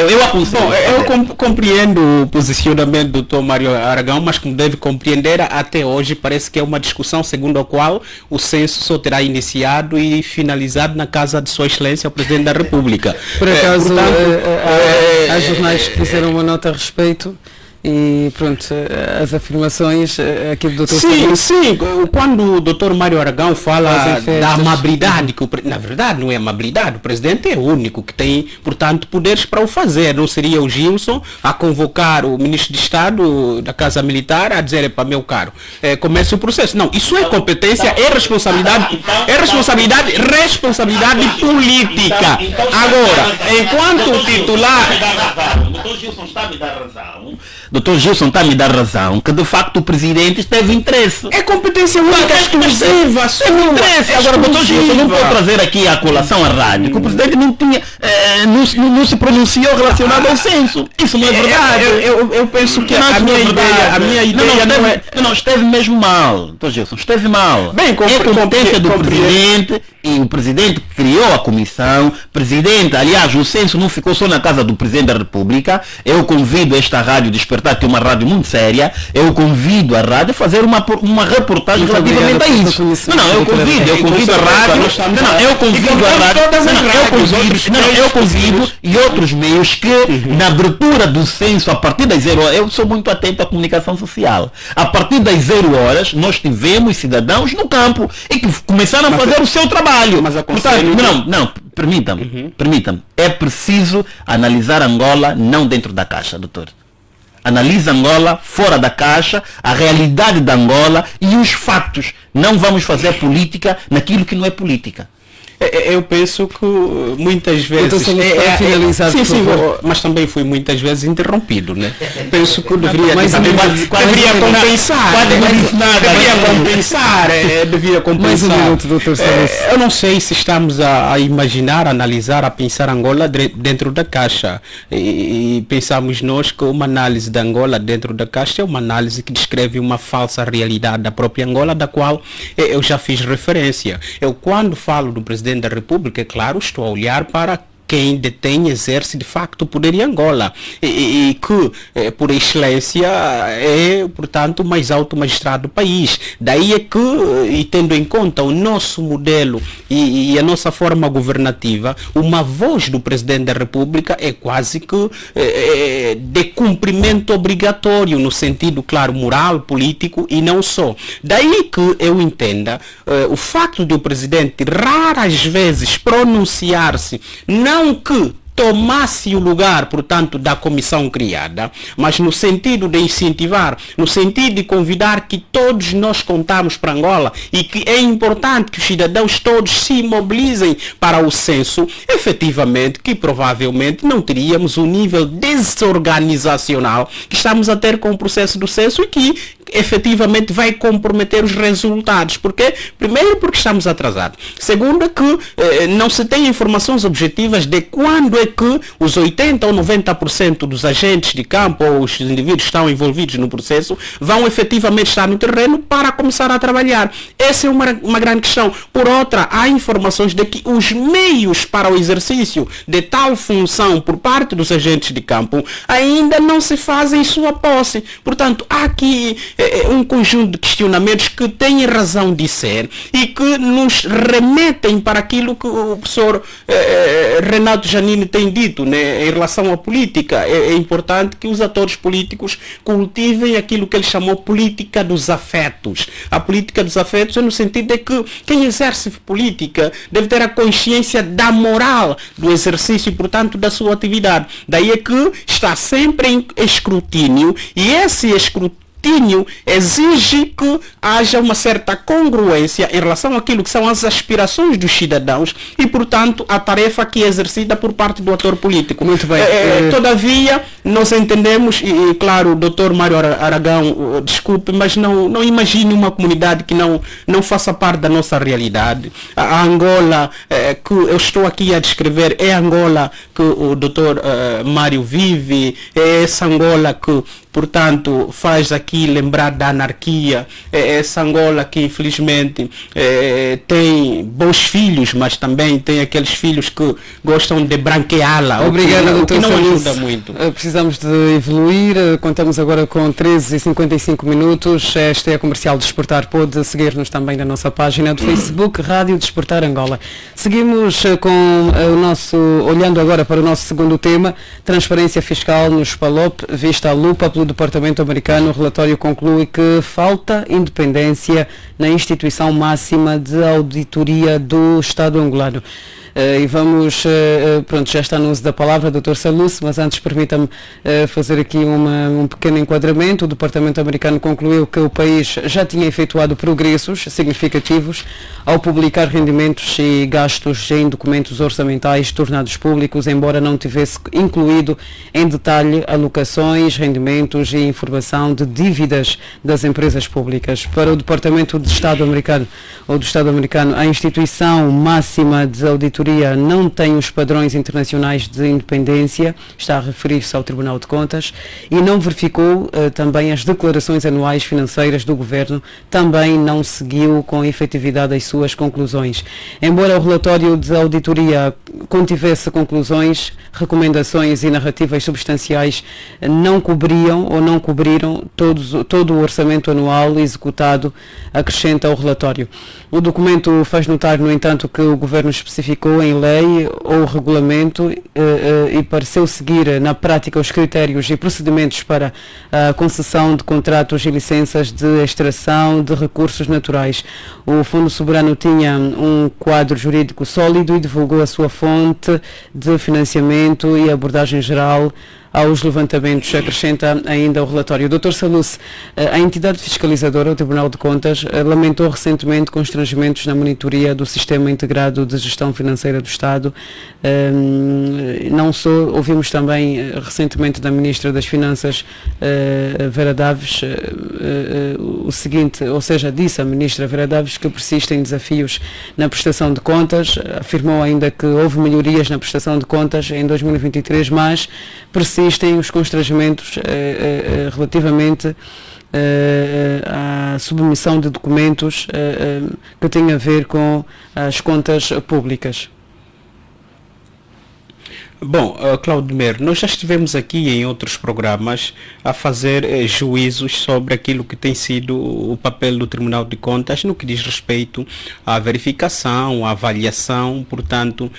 Eu aconselho. Bom, eu compreendo o posicionamento do Dr. Mário Aragão, mas como deve compreender, até hoje parece que é uma discussão segundo a qual o censo só terá iniciado e finalizado na casa de Sua Excelência, o Presidente da República. Por acaso, há jornais que fizeram uma nota a respeito e pronto, as afirmações aqui do Dr. Sim, quando o Dr. Mário Aragão fala da amabilidade, na verdade não é amabilidade, o Presidente é o único que tem, portanto, poderes para o fazer. Não seria o Gilson a convocar o Ministro de Estado da Casa Militar a dizer, para meu caro, comece o processo. Não, isso é competência, é responsabilidade política. Agora, enquanto o titular... Dr. Gilson está a me dar razão que de facto o Presidente teve interesse. É competência única exclusiva. Teve interesse. Agora, Dr. Gilson não pode trazer aqui a colação à rádio que o Presidente não tinha, não se pronunciou relacionado ao censo. Isso não é verdade. Eu penso que a minha ideia não, esteve mesmo mal. Dr. Gilson, esteve mal. Bem, é competência do Presidente e o Presidente criou a comissão. Presidente, aliás, o censo não ficou só na casa do Presidente da República. Eu convido esta rádio Despertar, que é uma rádio muito séria, eu convido a rádio a fazer uma reportagem relativamente a isso. Eu convido a rádio, eu convido e outros meios que na abertura do censo, a partir das 0 horas, eu sou muito atento à comunicação social, a partir das 0 horas nós tivemos cidadãos no campo e que começaram a fazer o seu trabalho. Permita-me, é preciso analisar Angola não dentro da caixa, doutor. Analisa Angola fora da caixa, a realidade da Angola e os fatos. Não vamos fazer política naquilo que não é política. Eu penso que muitas vezes... mas também fui muitas vezes interrompido, né? Penso que deveria compensar. Mais um minuto, doutor Salles. Eu não sei se estamos a imaginar, a analisar, a pensar Angola dentro da caixa. E pensamos nós que uma análise da Angola dentro da caixa é uma análise que descreve uma falsa realidade da própria Angola, da qual eu já fiz referência. Eu, quando falo do Presidente da República, é claro, estou a olhar para quem detém, exerce de facto o poder em Angola e que, por excelência, é, portanto, o mais alto magistrado do país. Daí é que, e tendo em conta o nosso modelo e a nossa forma governativa, uma voz do Presidente da República é quase que de cumprimento obrigatório, no sentido, claro, moral, político e não só. Daí que eu entenda o facto de o Presidente raras vezes pronunciar-se, não que tomasse o lugar, portanto, da comissão criada, mas no sentido de incentivar, no sentido de convidar que todos nós contamos para Angola e que é importante que os cidadãos todos se mobilizem para o censo, efetivamente, que provavelmente não teríamos o nível desorganizacional que estamos a ter com o processo do censo e que efetivamente vai comprometer os resultados. Porque, primeiro, porque estamos atrasados. Segundo, é que não se tem informações objetivas de quando é que os 80% ou 90% dos agentes de campo ou os indivíduos que estão envolvidos no processo vão efetivamente estar no terreno para começar a trabalhar. Essa é uma grande questão. Por outra, há informações de que os meios para o exercício de tal função por parte dos agentes de campo ainda não se fazem em sua posse. Portanto, há aqui um conjunto de questionamentos que têm razão de ser e que nos remetem para aquilo que o professor Renato Janine tem dito, né, em relação à política. É importante que os atores políticos cultivem aquilo que ele chamou política dos afetos. A política dos afetos é no sentido de que quem exerce política deve ter a consciência da moral do exercício e, portanto, da sua atividade. Daí é que está sempre em escrutínio e esse escrutínio exige que haja uma certa congruência em relação àquilo que são as aspirações dos cidadãos e, portanto, a tarefa que é exercida por parte do ator político. Muito bem. Todavia, nós entendemos, e claro, o Dr. Mário Aragão, desculpe, mas não imagine uma comunidade que não faça parte da nossa realidade. A Angola que eu estou aqui a descrever é a Angola que o Dr. Mário vive, é essa Angola que, portanto, faz aqui lembrar da anarquia, essa Angola que infelizmente tem bons filhos, mas também tem aqueles filhos que gostam de branqueá-la. Obrigado, o que não Saluso. ajuda muito. Precisamos de evoluir, contamos agora com 13h55. Esta é a Comercial Desportar. Pode seguir-nos também na nossa página do Facebook, Rádio Desportar Angola. Seguimos com olhando agora para o nosso segundo tema, transparência fiscal nos PALOP, vista à lupa pelo Departamento Americano. O relatório conclui que falta independência na instituição máxima de auditoria do Estado angolano. E vamos, pronto, já está no uso da palavra, Dr. Saluso, mas antes permita-me fazer aqui um pequeno enquadramento. O Departamento Americano concluiu que o país já tinha efetuado progressos significativos ao publicar rendimentos e gastos em documentos orçamentais tornados públicos, embora não tivesse incluído em detalhe alocações, rendimentos e informação de dívidas das empresas públicas. Para o Departamento de Estado americano, ou do Estado americano, a instituição máxima de auditoria não tem os padrões internacionais de independência, está a referir-se ao Tribunal de Contas, e não verificou também as declarações anuais financeiras do Governo, também não seguiu com efetividade as suas conclusões. Embora o relatório de auditoria contivesse conclusões, recomendações e narrativas substanciais, não cobriam ou não cobriram todo o orçamento anual executado, acrescenta o relatório. O documento faz notar, no entanto, que o Governo especificou em lei ou regulamento e pareceu seguir na prática os critérios e procedimentos para a concessão de contratos e licenças de extração de recursos naturais. O Fundo Soberano tinha um quadro jurídico sólido e divulgou a sua fonte de financiamento e abordagem geral aos levantamentos, acrescenta ainda o relatório. Dr. Saluso, a entidade fiscalizadora, o Tribunal de Contas, lamentou recentemente constrangimentos na monitoria do Sistema Integrado de Gestão Financeira do Estado. Não só, ouvimos também recentemente da Ministra das Finanças, Vera Daves, o seguinte, ou seja, disse a Ministra Vera Daves que persistem desafios na prestação de contas, afirmou ainda que houve melhorias na prestação de contas em 2023, mas persistem os constrangimentos relativamente à submissão de documentos que têm a ver com as contas públicas. Bom, Claudemir, nós já estivemos aqui em outros programas a fazer juízos sobre aquilo que tem sido o papel do Tribunal de Contas no que diz respeito à verificação, à avaliação, portanto,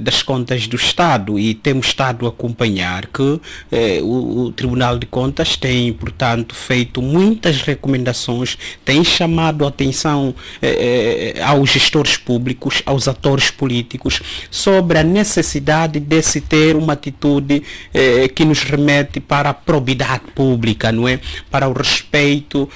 das contas do Estado, e temos estado a acompanhar que o Tribunal de Contas tem, portanto, feito muitas recomendações, tem chamado a atenção aos gestores públicos, aos atores políticos, sobre a necessidade desse ter uma atitude que nos remete para a probidade pública, não é? Para o respeito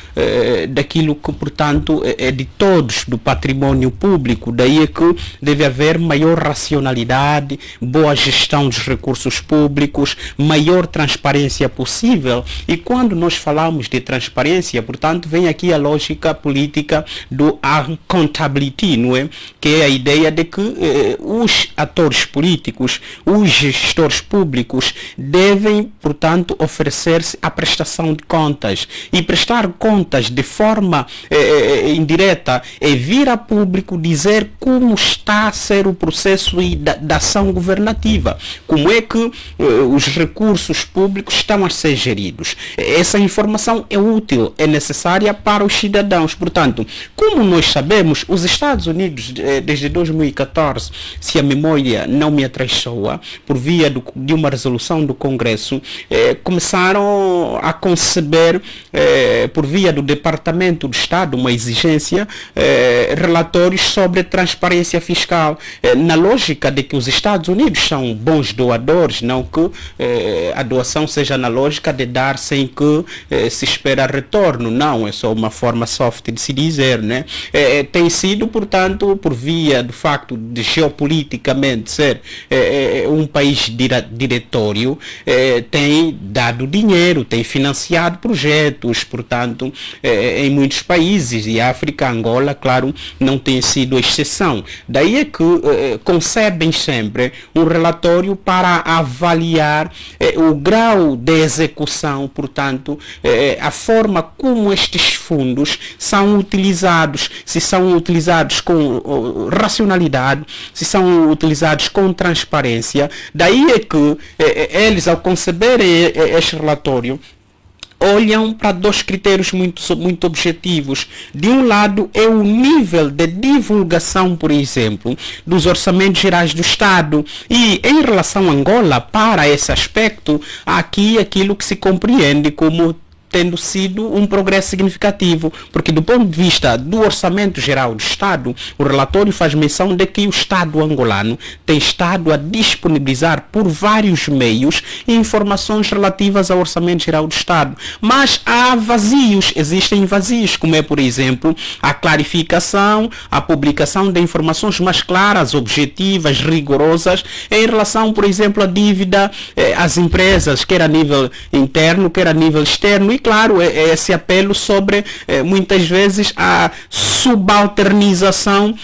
daquilo que, portanto, é de todos, do património público. Daí é que deve haver maior racionalidade, boa gestão dos recursos públicos, maior transparência possível. E quando nós falamos de transparência, portanto, vem aqui a lógica política do accountability, não é? Que é a ideia de que os atores políticos, os gestores públicos devem, portanto, oferecer-se à prestação de contas, e prestar contas de forma indireta é vir a público dizer como está a ser o processo da ação governativa, como é que os recursos públicos estão a ser geridos. Essa informação é útil, é necessária para os cidadãos. Portanto, como nós sabemos, os Estados Unidos, desde 2014, se a memória não me atraiçoa, por via de uma resolução do Congresso, começaram a conceber, por via do Departamento do Estado, uma exigência, relatórios sobre transparência fiscal, na lógica de que os Estados Unidos são bons doadores, não que a doação seja na lógica de dar sem que se espera retorno, não, é só uma forma soft de se dizer, né? Tem sido, portanto, por via do facto de geopoliticamente ser um país diretório, tem dado dinheiro, tem financiado projetos, portanto, em muitos países, e África, Angola, claro, não tem sido exceção. Daí é que concebem sempre um relatório para avaliar o grau de execução, portanto, a forma como estes fundos são utilizados, se são utilizados com racionalidade, se são utilizados com transparência. Daí é que eles, ao conceberem este relatório, olham para dois critérios muito objetivos. De um lado é o nível de divulgação, por exemplo, dos orçamentos gerais do Estado. E em relação a Angola, para esse aspecto, há aqui aquilo que se compreende como tendo sido um progresso significativo, porque do ponto de vista do Orçamento Geral do Estado, o relatório faz menção de que o Estado angolano tem estado a disponibilizar por vários meios informações relativas ao Orçamento Geral do Estado, mas há vazios, existem vazios, como é, por exemplo, a clarificação, a publicação de informações mais claras, objetivas, rigorosas, em relação, por exemplo, à dívida às empresas, quer a nível interno, quer a nível externo, e claro, esse apelo sobre, muitas vezes, a subalternização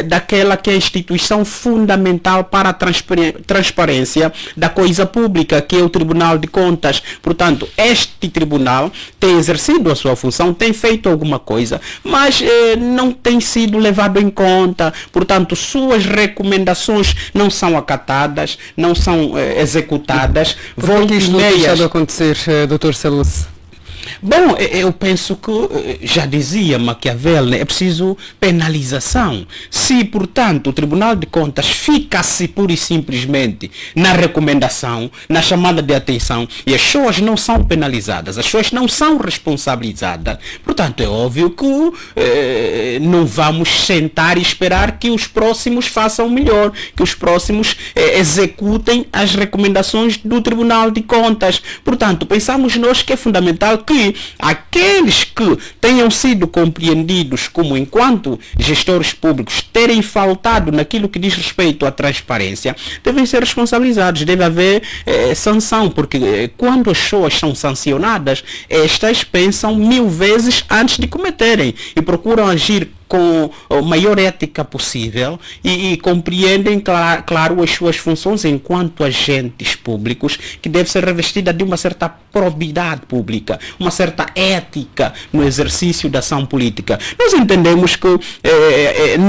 daquela que é a instituição fundamental para a transparência da coisa pública, que é o Tribunal de Contas. Portanto, este tribunal tem exercido a sua função, tem feito alguma coisa, mas não tem sido levado em conta. Portanto, suas recomendações não são acatadas, não são executadas. Por que isto não tem estado a acontecer, Dr. Salus? Bom, eu penso que, já dizia Maquiavel, né, é preciso penalização. Se, portanto, o Tribunal de Contas fica-se pura e simplesmente na recomendação, na chamada de atenção, e as pessoas não são penalizadas, as pessoas não são responsabilizadas, portanto, é óbvio que não vamos sentar e esperar que os próximos façam melhor, que os próximos executem as recomendações do Tribunal de Contas. Portanto, pensamos nós que é fundamental que aqueles que tenham sido compreendidos como, enquanto gestores públicos, terem faltado naquilo que diz respeito à transparência, devem ser responsabilizados, deve haver sanção, porque quando as pessoas são sancionadas, estas pensam 1000 vezes antes de cometerem e procuram agir com a maior ética possível e compreendem, claro, as suas funções enquanto agentes públicos, que deve ser revestida de uma certa probidade pública, uma certa ética no exercício da ação política. Nós entendemos que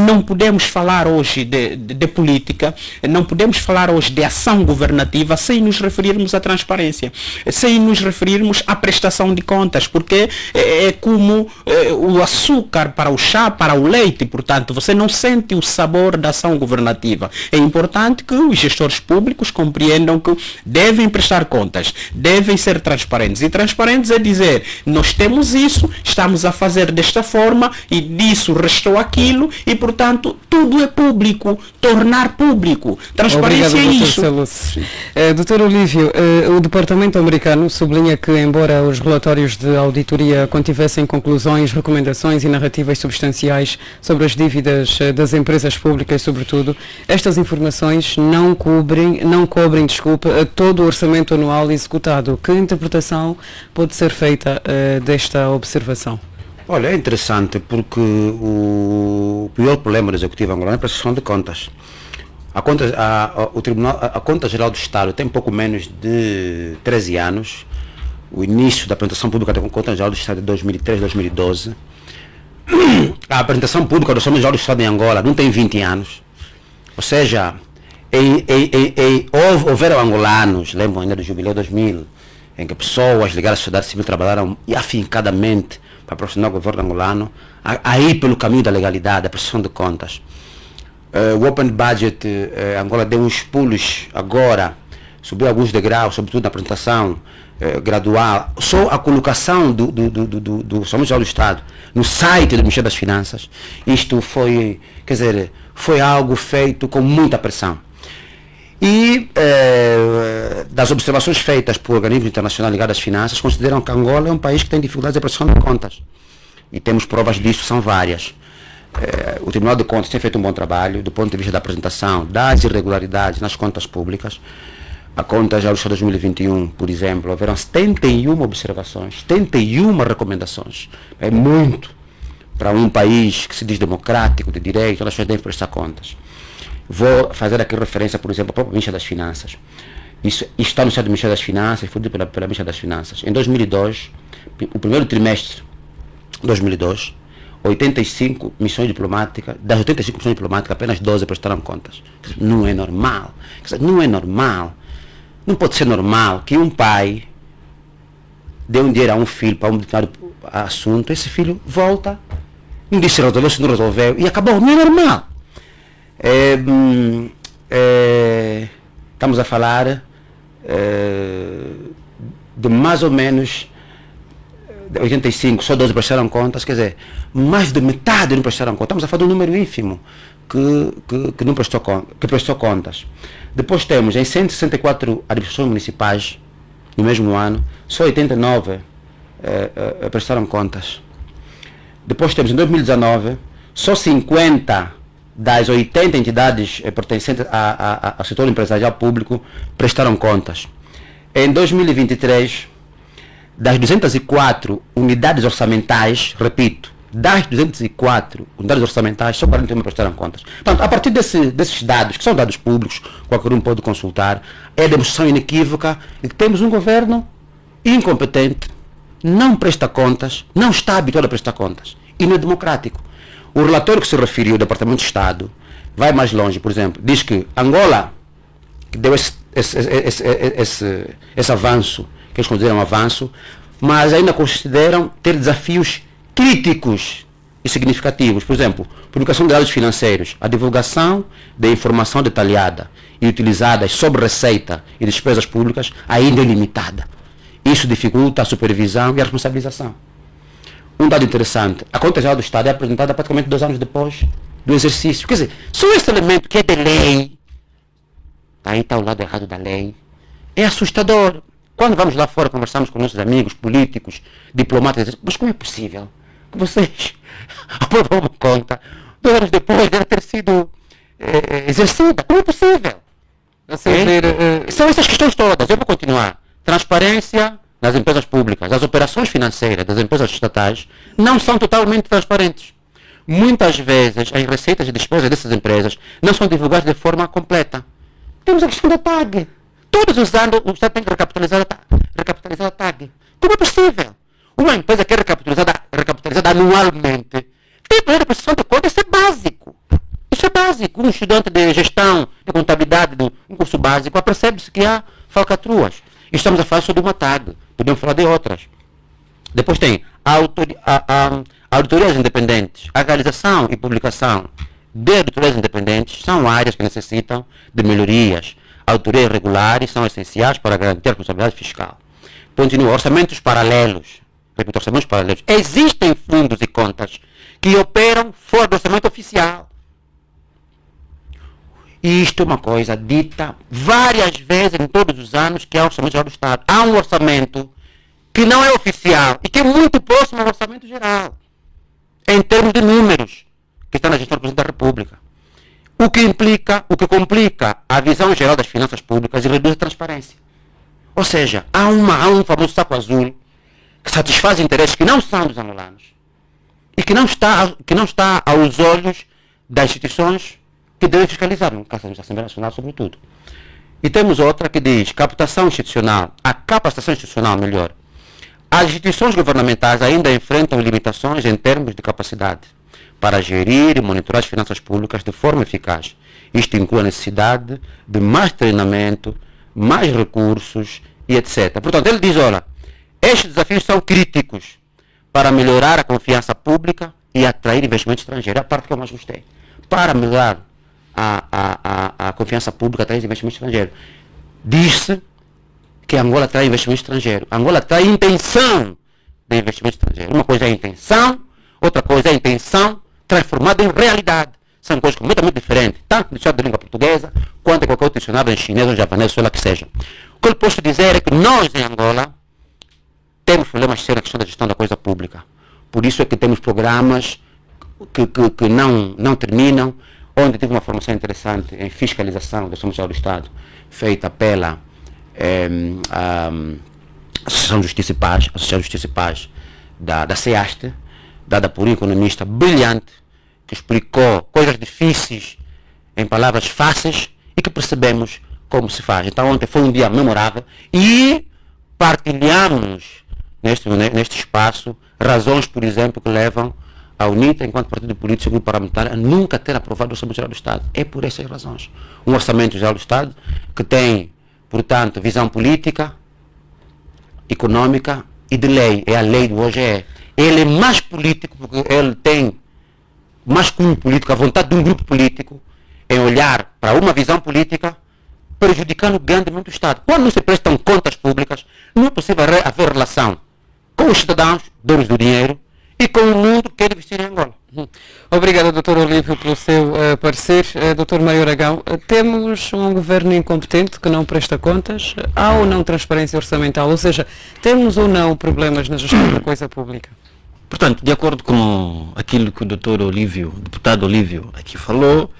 não podemos falar hoje de política, não podemos falar hoje de ação governativa sem nos referirmos à transparência, sem nos referirmos à prestação de contas, porque é como o açúcar para o chá, para o leite, portanto, você não sente o sabor da ação governativa. É importante que os gestores públicos compreendam que devem prestar contas, devem ser transparentes. E transparentes é dizer, nós temos isso, estamos a fazer desta forma e disso restou aquilo e, portanto, tudo é público, tornar público. Transparência é isso. Dr. Olívio, o Departamento americano sublinha que, embora os relatórios de auditoria contivessem conclusões, recomendações e narrativas substanciais sobre as dívidas das empresas públicas, sobretudo, estas informações não cobrem todo o orçamento anual executado. Que interpretação pode ser feita desta observação? Olha, é interessante porque o pior problema do Executivo angolano é a prestação de contas. A Conta Geral do Estado tem pouco menos de 13 anos. O início da apresentação pública da Conta Geral do Estado é de 2003, 2012. A apresentação pública do Orçamento Geral do Estado em Angola não tem 20 anos. Ou seja, houveram angolanos, lembram ainda do Jubileu 2000, em que pessoas ligadas à sociedade civil trabalharam afincadamente para pressionar o governo angolano a ir pelo caminho da legalidade, da prestação de contas. O Open Budget, Angola deu uns pulos agora, subiu alguns degraus, sobretudo na apresentação gradual. Só a colocação do Orçamento Geral do Estado no site do Ministério das Finanças, isto foi, foi algo feito com muita pressão. E das observações feitas por organismos internacionais ligados às finanças, consideram que Angola é um país que tem dificuldades de prestação de contas. E temos provas disso, são várias. O Tribunal de Contas tem feito um bom trabalho do ponto de vista da apresentação das irregularidades nas contas públicas. A Conta Geral do Estado de 2021, por exemplo, houveram 71 observações, 71 recomendações. É muito para um país que se diz democrático, de direito, elas devem prestar contas. Vou fazer aqui referência, por exemplo, ao próprio Ministério das Finanças. Isso está no site do Ministério das Finanças, foi dito pela Ministério das Finanças. Em 2002, o primeiro trimestre de 2002, 85 missões diplomáticas, das 85 missões diplomáticas, apenas 12 prestaram contas. Não é normal. Não é normal. Não pode ser normal que um pai dê um dinheiro a um filho para um determinado assunto, esse filho volta, não disse se resolveu, se não resolveu, e acabou. Não é normal. Estamos a falar de mais ou menos 85, só 12 prestaram contas, quer dizer, mais de metade não prestaram contas. Estamos a falar de um número ínfimo que não prestou, que prestou contas. Depois temos em 164 administrações municipais, no mesmo ano, só 89 prestaram contas. Depois temos em 2019, só 50 das 80 entidades pertencentes ao setor empresarial público prestaram contas. Em 2023, das 204 unidades orçamentais, repito, das 204 unidades orçamentais, só 41 prestaram contas. Portanto, a partir desses dados, que são dados públicos, qualquer um pode consultar, é a demonstração inequívoca de que temos um governo incompetente, não presta contas, não está habituado a prestar contas, e não é democrático. O relatório que se referiu ao Departamento de Estado vai mais longe, por exemplo, diz que Angola, que deu esse avanço, que eles consideram um avanço, mas ainda consideram ter desafios críticos e significativos. Por exemplo, publicação de dados financeiros, a divulgação de informação detalhada e utilizada sobre receita e despesas públicas ainda é limitada. Isso dificulta a supervisão e a responsabilização. Um dado interessante, a Conta Geral do Estado é apresentada praticamente 2 anos depois do exercício. Quer dizer, só esse elemento que é de lei, aí está o lado errado da lei, é assustador. Quando vamos lá fora, conversamos com nossos amigos políticos, diplomatas, mas como é possível que vocês aprovam uma conta 2 anos depois de ter sido exercida? Como é possível? São essas questões todas. Eu vou continuar. Transparência nas empresas públicas. As operações financeiras das empresas estatais não são totalmente transparentes. muitas vezes as receitas e despesas dessas empresas não são divulgadas de forma completa. Temos a questão da TAG. Todos os anos o Estado tem que recapitalizar a TAG. Como é possível? Uma empresa que é recapitalizada anualmente tem poder de prestação de contas, isso é básico. Isso é básico. Um estudante de gestão, de contabilidade, de um curso básico, percebe-se que há falcatruas. Estamos a falar só de uma TAG. Podemos falar de outras. Depois tem auditorias independentes. A realização e publicação de auditorias independentes são áreas que necessitam de melhorias. Auditorias regulares são essenciais para garantir a responsabilidade fiscal. Continua. Orçamentos paralelos. Repito, orçamentos paralelos. Existem fundos e contas que operam fora do orçamento oficial. E isto é uma coisa dita várias vezes em todos os anos que há orçamento geral do Estado. Há um orçamento que não é oficial e que é muito próximo ao orçamento geral, em termos de números, que está na gestão do Presidente da República. O que complica a visão geral das finanças públicas e reduz a transparência. Ou seja, há um famoso saco azul que satisfaz interesses que não são dos angolanos e que não está aos olhos das instituições que devem fiscalizar, no caso da Assembleia Nacional, sobretudo. E temos outra que diz captação institucional, a capacitação institucional, melhor. As instituições governamentais ainda enfrentam limitações em termos de capacidade para gerir e monitorar as finanças públicas de forma eficaz. Isto inclui a necessidade de mais treinamento, mais recursos e etc. Portanto, ele diz, olha, estes desafios são críticos para melhorar a confiança pública e atrair investimento estrangeiro. É a parte que eu mais gostei. Para melhorar a confiança pública, atrair investimento estrangeiro. Diz-se que Angola atrai investimento estrangeiro. Angola atrai intenção de investimento estrangeiro. Uma coisa é a intenção, outra coisa é a intenção transformada em realidade. São coisas completamente diferentes, tanto no dicionário de língua portuguesa, quanto em qualquer outro dicionário em chinês ou japonês, seja lá que seja. O que eu posso dizer é que nós, em Angola, temos problemas sérios na questão da gestão da coisa pública. Por isso é que temos programas que não terminam, onde tive uma formação interessante em fiscalização da Assembleia do Estado, feita pela Associação de Justiça e Paz da CEASTE, dada por um economista brilhante, que explicou coisas difíceis em palavras fáceis e que percebemos como se faz. Então ontem foi um dia memorável e partilhamos neste espaço razões, por exemplo, que levam a UNITA, enquanto partido político e grupo parlamentar, a nunca ter aprovado o Orçamento Geral do Estado. É por essas razões. Um Orçamento Geral do Estado que tem, portanto, visão política, econômica e de lei. É a lei do OGE. Ele é mais político porque ele tem mais cunho político, a vontade de um grupo político em olhar para uma visão política prejudicando grandemente o Estado. Quando não se prestam contas públicas, não é possível haver relação com os cidadãos, donos do dinheiro, e com o mundo que quer investir em Angola. Obrigado, Dr. Olívio, pelo seu parecer. Dr. Mário Aragão, temos um governo incompetente que não presta contas? Há ou não transparência orçamental? Ou seja, temos ou não problemas na gestão da coisa pública? Portanto, de acordo com aquilo que o deputado Olívio aqui falou,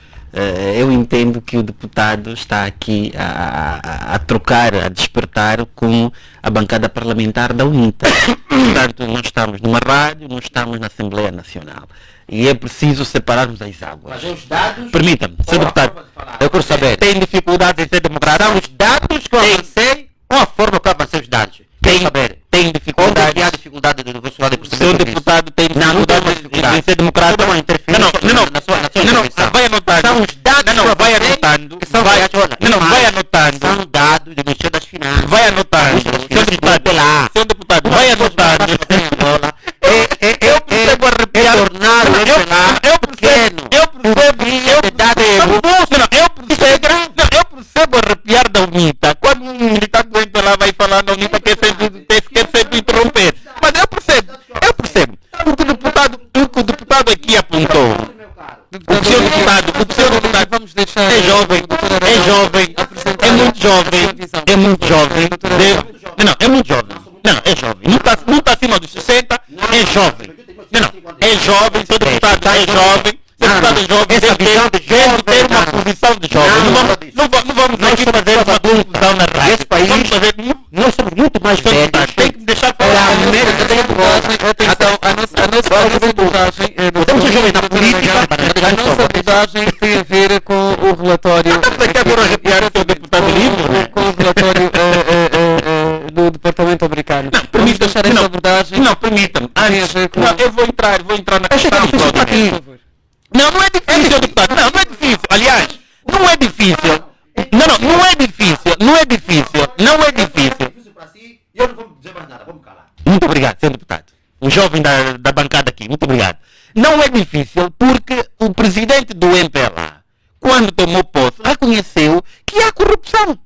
eu entendo que o deputado está aqui a trocar, a despertar com a bancada parlamentar da UNITA. Portanto, nós estamos numa rádio, não estamos na Assembleia Nacional. E é preciso separarmos as águas. Mas os dados... Permita-me, Sr. Deputado, eu quero saber. tem dificuldades em ser democrático? São os dados que eu avancei ou a forma que eu avancei os dados? Tem dificuldades. Onde há dificuldade do professor de O seu deputado tem dificuldades em ser democrático? Não, vai anotando. São os dados vai anotando. Vai anotando. São dados do Ministério das Finanças. Vai anotando. Seu deputado, vai anotando. Eu percebo arrepiar. Eu percebo arrepiar da UNITA. Quando um militante do MPLA vai falar da UNITA, quer sempre interromper. Mas eu percebo. O que o deputado aqui apontou. O seu deputado Vamos deixar é jovem, é muito jovem. É muito jovem. Não está acima dos 60, é jovem. É jovem, seu deputado é jovem. Deve ter uma posição de jovem. Não vamos aqui fazer uma confusão na rádio. Nesse país, nós somos muito mais velhos. Tem que deixar falar. Então, a nossa reportagem difícil. Não é difícil. Não é difícil. Não é difícil. Eu não vou dizer mais nada, vamos calar. Muito obrigado, senhor deputado. O jovem da bancada aqui, muito obrigado. Não é difícil porque o presidente do MPLA, quando tomou posse, reconheceu que há corrupção.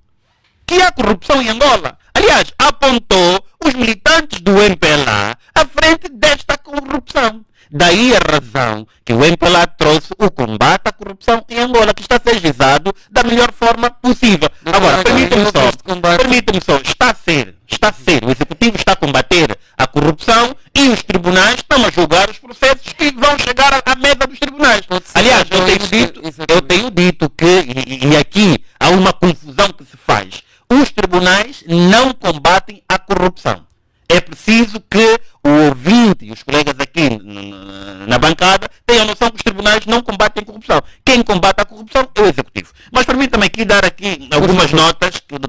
Que há corrupção em Angola. Aliás, apontou os militantes do MPLA à frente desta corrupção. Daí a razão que o MPLA trouxe o combate à corrupção em Angola, que está a ser realizado da melhor forma possível. Agora, permitam-me só, está a ser, o Executivo está a combater a corrupção e os tribunais estão a julgar os processos que vão chegar à mesa dos tribunais. Aliás, eu tenho dito que, e aqui há uma confusão que se faz, os tribunais não combatem a corrupção. É preciso que o ouvinte e os colegas aqui na bancada tenham noção que os tribunais não combatem a corrupção. Quem combate a corrupção é o Executivo. Mas permita-me aqui dar aqui algumas notas que o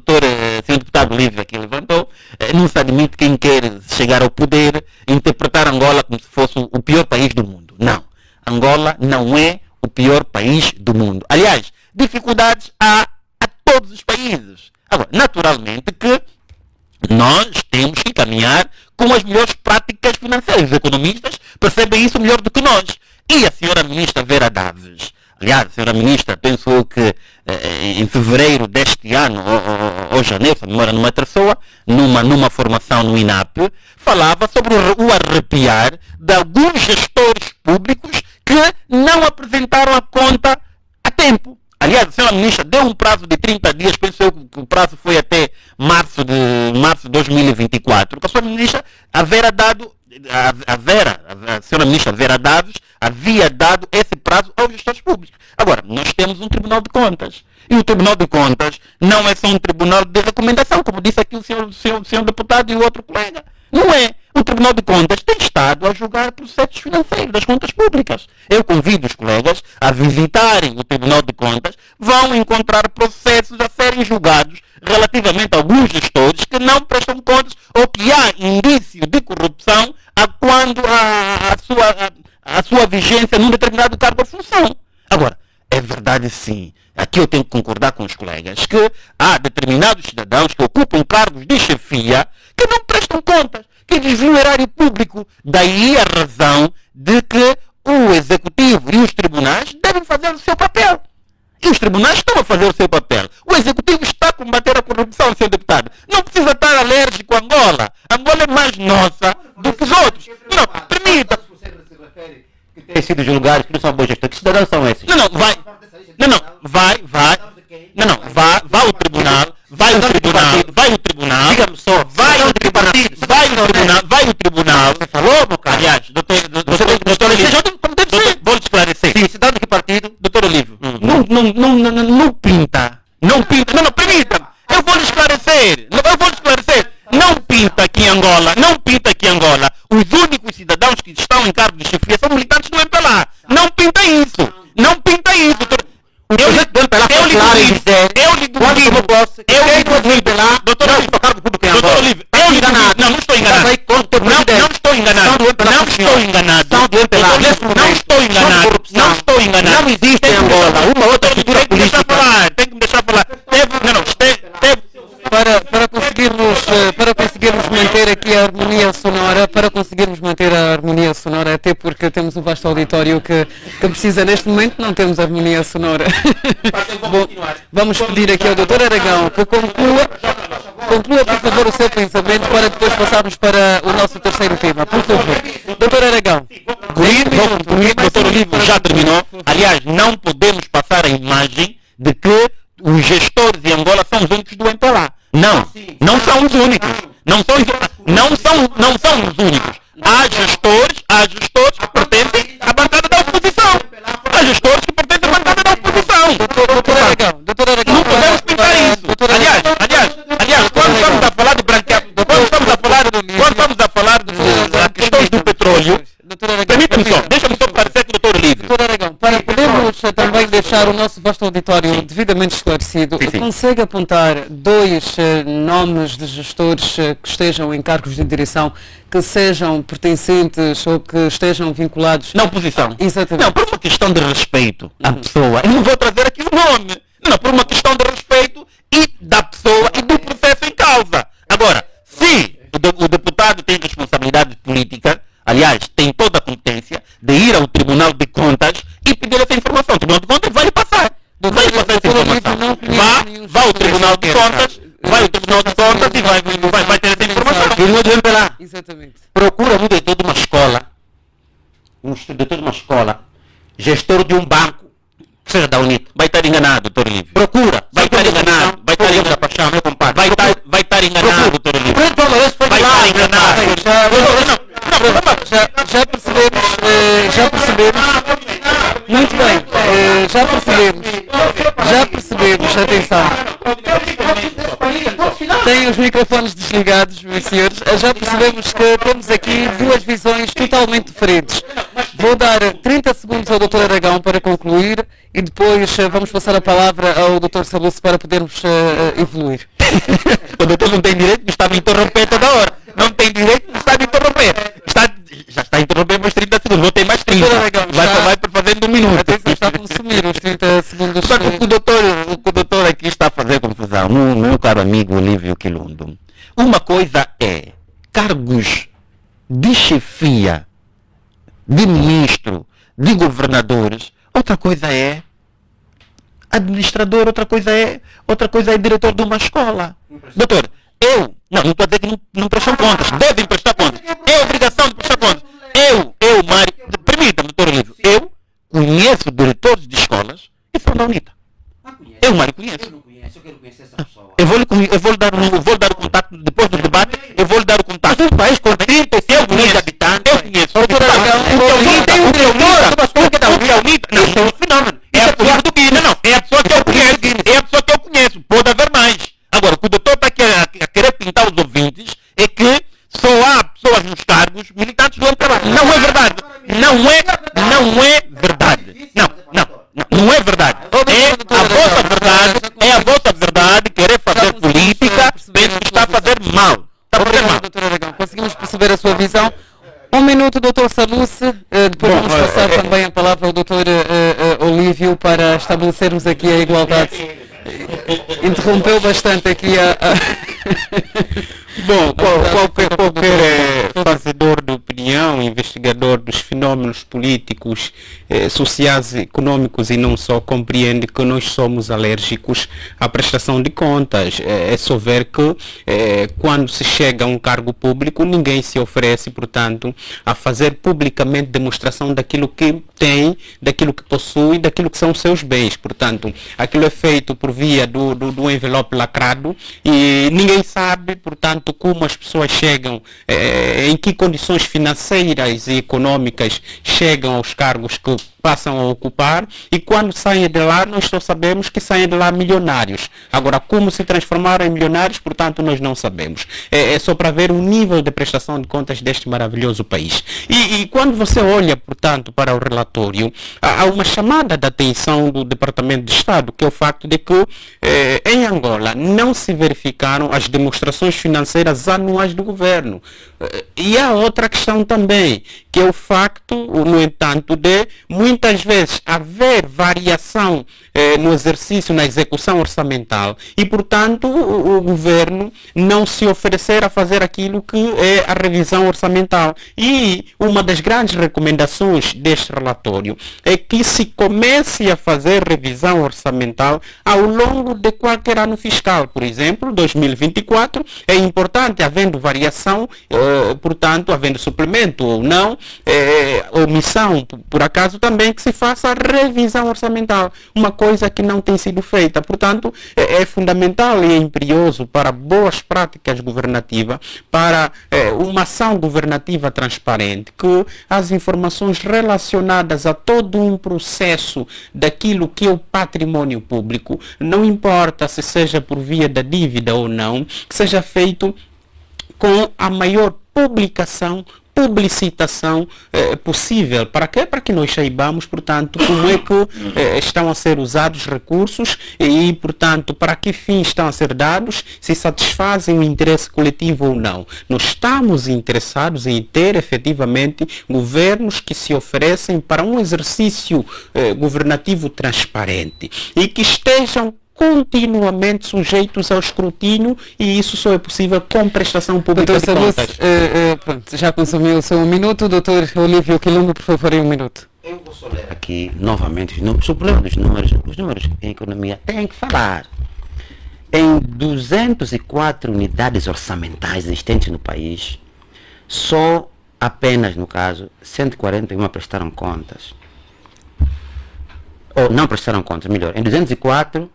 senhor deputado Lívia aqui levantou. Não se admite quem quer chegar ao poder interpretar Angola como se fosse o pior país do mundo. Não. Angola não é o pior país do mundo. Aliás, dificuldades há a todos os países. Agora, naturalmente que nós temos que caminhar com as melhores práticas financeiras. Os economistas percebem isso melhor do que nós. E a senhora ministra Vera Daves, aliás, a senhora ministra, penso eu que em fevereiro deste ano, ou janeiro, se a memória não me atrasou, numa formação no INAP, falava sobre o arrepiar de alguns gestores públicos que não apresentaram a conta a tempo. Aliás, a senhora ministra deu um prazo de 30 dias, penso eu que o prazo foi até março de 2024, que a senhora ministra havia dado, a senhora ministra Vera Daves havia dado esse prazo aos gestores públicos. Agora, nós temos um Tribunal de Contas. E o Tribunal de Contas não é só um tribunal de recomendação, como disse aqui o senhor deputado e o outro colega. Não é. O Tribunal de Contas tem estado a julgar processos financeiros das contas públicas. Eu convido os colegas a visitarem o Tribunal de Contas, vão encontrar processos a serem julgados relativamente a alguns gestores que não prestam contas ou que há indício de corrupção a quando a sua vigência num determinado cargo ou função. Agora, é verdade sim, aqui eu tenho que concordar com os colegas, que há determinados cidadãos que ocupam cargos de chefia que não prestam contas, que desviam o erário público. Daí a razão de que o Executivo e os tribunais devem fazer o seu papel. E os tribunais estão a fazer o seu papel. O Executivo está a combater a corrupção, senhor deputado. Não precisa estar alérgico a Angola. Angola é mais nossa do que os outros. Não, permita. Que têm sido julgados, que não são bons gestores. Que cidadãos são esses? Vai o tribunal, Diga-me só. vai o tribunal. Você falou, meu cara? Aliás, doutor vou lhe esclarecer. Sim, cidadão de que partido? Doutor Olívio, não pinta. Não, permita. Eu vou lhe esclarecer. Não pinta aqui em Angola. Os únicos cidadãos que estão em cargo de chefia são militantes do MPLA. Não pinta isso. Eu lhe duvido. Doutor Olívio, não estou enganado. Não existe em Angola uma outra figura política. Tem que me deixar falar. Para conseguirmos manter aqui a harmonia sonora, até porque temos um vasto auditório que precisa, neste momento não temos harmonia sonora. Bom, vamos pedir aqui ao Dr. Aragão que conclua, por favor, o seu pensamento para depois passarmos para o nosso terceiro tema. Por favor, Dr. Aragão. Doutor Olívio já terminou. Aliás, não podemos passar a imagem de que os gestores de Angola são os únicos do MPLA. Não são os únicos. Não são os únicos. Há gestores que pertencem à bancada da oposição. Doutor Aragão. Não podemos pintar isso. Aliás, quando estamos a falar de branqueamento, quando estamos a falar das questões do petróleo, permita-me só, deixa-me só parecer que o doutor Olívio. Doutor Aragão, para podermos também deixar o nosso vasto auditório devidamente esclarecido, consegue apontar dois nomes de gestores que estejam em cargos de direção, que sejam pertencentes ou que estejam vinculados? Na oposição. Exatamente. Não, por uma questão de respeito à pessoa, eu não vou trazer aqui o nome. Não, por uma questão de respeito e da pessoa e do processo em causa. Agora, se o deputado tem responsabilidade política, aliás, tem toda a competência de ir ao Tribunal de Contas e pedir essa informação. O Tribunal de Contas vai lhe passar. Vai lhe passar essa informação. Vá ao Tribunal de Contas, vai ao Tribunal de Contas e vai ter essa informação. E não adianta lá. Exatamente. Procura um diretor de uma escola, gestor de um banco, que seja da UNIT. Vai estar enganado, doutor Olívio. Procura. Vai estar enganado. Vai estar enganado. Vai estar enganado, doutor Olívio. Vai estar enganado. Já percebemos, muito bem, já percebemos, atenção. Têm os microfones desligados, meus senhores. Já percebemos que temos aqui duas visões totalmente diferentes. Vou dar 30 segundos ao Dr. Aragão para concluir e depois vamos passar a palavra ao Dr. Saluce para podermos evoluir. O doutor não tem direito de estar me interromper toda hora. Não tem direito de estar me interromper. Já está a interromper mais 30 segundos. Vou ter mais 30. Vai fazendo 1 minuto. Atenção, está a consumir os 30 segundos. Só que o doutor aqui está a fazer confusão. Meu caro amigo Olívio Quilundo. Uma coisa é cargos de chefia, de ministro, de governadores. Outra coisa é administrador, outra coisa é diretor de uma escola. Doutor, não estou a dizer que não prestam contas, devem prestar contas. É obrigação de prestar contas. Mário, permita-me, doutor Olívio, eu conheço diretores de escolas e são da UNITA. Eu, Mário, conheço. Eu não conheço, eu quero conhecer essa pessoa. Eu vou lhe dar o contato, depois do debate, eu vou lhe dar o contato. Mas um país com 36 milhões de habitantes, eu conheço. Não, isso é um fenômeno. É a pessoa que eu conheço. Pode haver mais. Agora, o que o doutor está a querer pintar os ouvintes é que só há pessoas nos cargos militantes do trabalho. Não é verdade. Não é verdade. Não é verdade. É a vossa verdade querer fazer política, penso que está a fazer mal. Obrigado, Dr. Aragão. Conseguimos perceber a sua visão. 1 minuto, Dr. Saluce. Depois vamos passar também a palavra ao Dr. Olívio para estabelecermos aqui a igualdade. Interrompeu bastante aqui Bom, qualquer fazedor de opinião, investigador dos fenómenos políticos, sociais, econômicos e não só, compreende que nós somos alérgicos à prestação de contas. É só ver que quando se chega a um cargo público, ninguém se oferece, portanto, a fazer publicamente demonstração daquilo que tem, daquilo que possui, daquilo que são os seus bens. Portanto, aquilo é feito por via do envelope lacrado e ninguém sabe, portanto, como as pessoas chegam, em que condições financeiras e econômicas chegam aos cargos que passam a ocupar, e quando saem de lá, nós só sabemos que saem de lá milionários. Agora, como se transformaram em milionários, portanto, nós não sabemos. É só para ver o nível de prestação de contas deste maravilhoso país. E quando você olha, portanto, para o relatório, há uma chamada de atenção do Departamento de Estado, que é o facto de que em Angola não se verificaram as demonstrações financeiras anuais do governo. E há outra questão também, que é o facto, no entanto, de muitas vezes haver variação no exercício, na execução orçamental e, portanto, o governo não se oferecer a fazer aquilo que é a revisão orçamental. E uma das grandes recomendações deste relatório é que se comece a fazer revisão orçamental ao longo de qualquer ano fiscal. Por exemplo, 2024 é importante, havendo variação, portanto, havendo suplemento ou não, omissão, por acaso também, que se faça a revisão orçamental, uma coisa que não tem sido feita. Portanto, é fundamental e é imperioso para boas práticas governativas, para uma ação governativa transparente, que as informações relacionadas a todo um processo daquilo que é o patrimônio público, não importa se seja por via da dívida ou não, que seja feito com a maior publicação publicitação possível. Para quê? Para que nós saibamos, portanto, como é que estão a ser usados recursos e, portanto, para que fins estão a ser dados, se satisfazem o interesse coletivo ou não. Nós estamos interessados em ter, efetivamente, governos que se oferecem para um exercício governativo transparente e que estejam continuamente sujeitos ao escrutínio, e isso só é possível com prestação pública de contas. Pronto, já consumiu o seu 1 minuto. Doutor Olívio Quilombo, por favor, em 1 minuto. Eu vou só ler aqui novamente os números. O problema dos números, os números em economia têm que falar. Em 204 unidades orçamentais existentes no país, só apenas, no caso, 141 prestaram contas. Ou não prestaram contas, melhor. Em 204,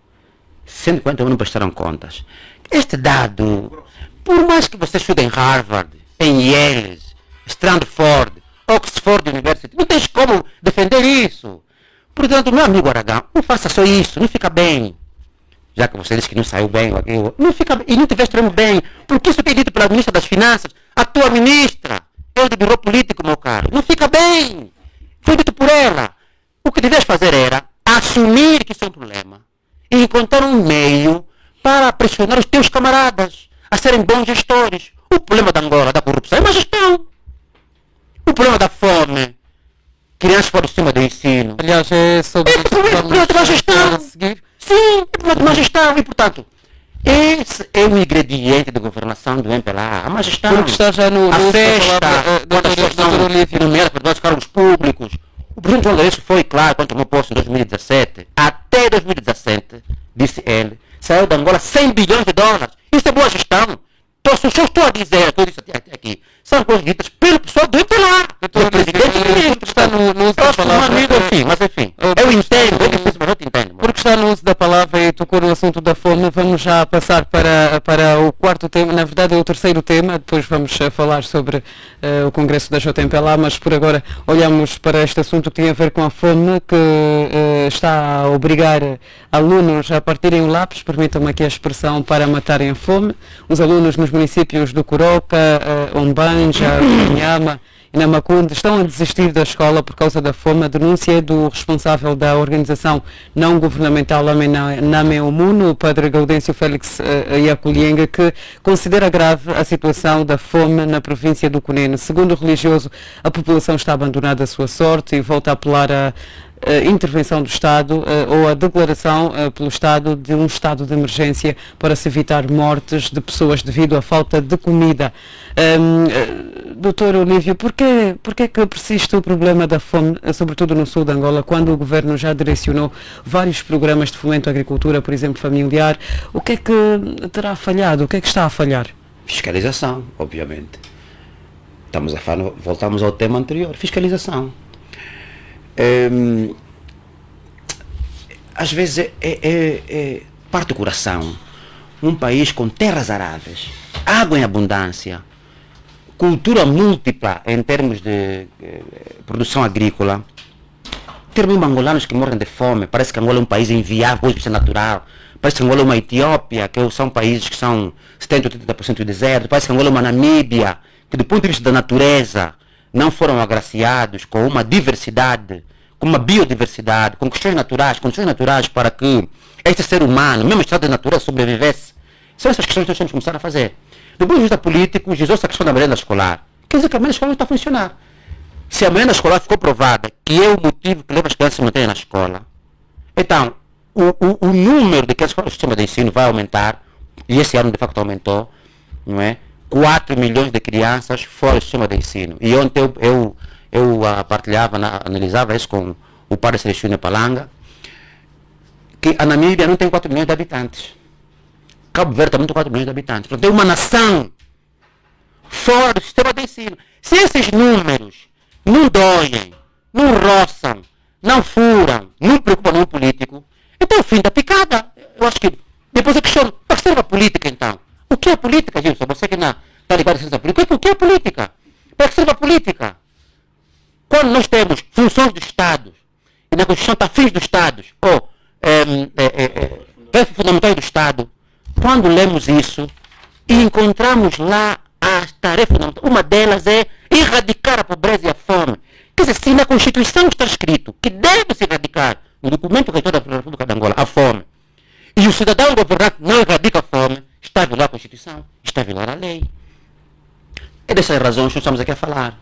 141 não prestaram contas. Este dado, por mais que você estude em Harvard, em Yale, Stanford, Oxford University, não tens como defender isso. Portanto, meu amigo Aragão, não faça só isso, não fica bem. Já que você disse que não saiu bem, não fica bem, e não te extremo bem, porque isso tem dito pela ministra das Finanças, a tua ministra, eu de birô político, meu caro, não fica bem. Foi dito por ela. O que devias fazer era assumir que isso é um problema e encontrar um meio para pressionar os teus camaradas a serem bons gestores. O problema da Angola, da corrupção, é má gestão. O problema da fome, crianças fora de cima do ensino. Aliás, é sobre o problema de má gestão. Sim, é problema de má gestão. E, portanto, esse é o ingrediente da governação do MPLA. A má gestão. Porque está já no a festa, quando as pessoas são nomeadas para os cargos públicos. O presidente João Lourenço foi claro quando tomou posse em 2017. Até 2017, disse ele, saiu da Angola 100 bilhões de dólares. Isso é boa gestão. Então, se eu estou a dizer, eu disse aqui, são coisas ditas pelo pessoal do MPLA. O presidente está no uso da palavra. Mas enfim, eu entendo, eu disse, mas eu te entendo. Porque está no uso da palavra e tocou no assunto da fome, vamos já passar para o quarto tema, na verdade é o terceiro tema, depois vamos falar sobre o Congresso da JMPLA, mas por agora olhamos para este assunto que tem a ver com a fome, que está a obrigar alunos a partirem o lápis, permitam-me aqui a expressão, para matarem a fome. Os alunos nos municípios do Coroca, Ombanja, Inhama e Namacunde estão a desistir da escola por causa da fome. A denúncia é do responsável da organização não governamental Name Omuno, o padre Gaudêncio Félix Iaculienga, que considera grave a situação da fome na província do Cunene. Segundo o religioso, a população está abandonada à sua sorte e volta a apelar a intervenção do Estado ou a declaração pelo Estado de um estado de emergência para se evitar mortes de pessoas devido à falta de comida. Doutor Olívio, porquê que persiste o problema da fome, sobretudo no sul de Angola, quando o Governo já direcionou vários programas de fomento à agricultura, por exemplo, familiar? O que é que terá falhado? O que é que está a falhar? Fiscalização, obviamente. Voltamos ao tema anterior, fiscalização. Às vezes parte do coração. Um país com terras aráveis, água em abundância, cultura múltipla em termos de produção agrícola. Ter mesmo angolanos que morrem de fome. Parece que Angola é um país inviável, isso é natural. Parece que Angola é uma Etiópia, que são países que são 70% ou 80% do deserto. Parece que Angola é uma Namíbia, que do ponto de vista da natureza não foram agraciados com uma diversidade, com uma biodiversidade, com condições naturais para que este ser humano, mesmo estado de natureza, sobrevivesse. São essas questões que nós temos que começar a fazer. Do ponto de vista político, Jesus a questão da merenda escolar. Quer dizer que a merenda escolar não está a funcionar. Se a merenda escolar ficou provada que é o motivo que leva as crianças a se manterem na escola, então o número de crianças fora do sistema de ensino vai aumentar, e esse ano de facto aumentou, não é? 4 milhões de crianças fora do sistema de ensino. E ontem eu partilhava, analisava isso com o padre Celestino Palanga, que a Namíbia não tem 4 milhões de habitantes. Cabo Verde também tem 4 milhões de habitantes. Portanto, tem uma nação fora do sistema de ensino. Se esses números não doem, não roçam, não furam, não preocupam nenhum político, então é o fim da picada. Eu acho que depois eu questiono, para que serve a política então? O que é política, Gilson? Você que está ligado à ciência política, o que é política? Para que serve a política? Quando nós temos funções do Estado, e na Constituição está fins do Estado, ou peças fundamentais do Estado, quando lemos isso e encontramos lá as tarefas fundamentais, uma delas é erradicar a pobreza e a fome. Quer dizer, se na Constituição está escrito que deve se erradicar, no documento reitor da República de Angola, a fome, e o cidadão governante não erradica a fome, está a violar a Constituição, está a violar a lei. É dessas razões que nós estamos aqui a falar.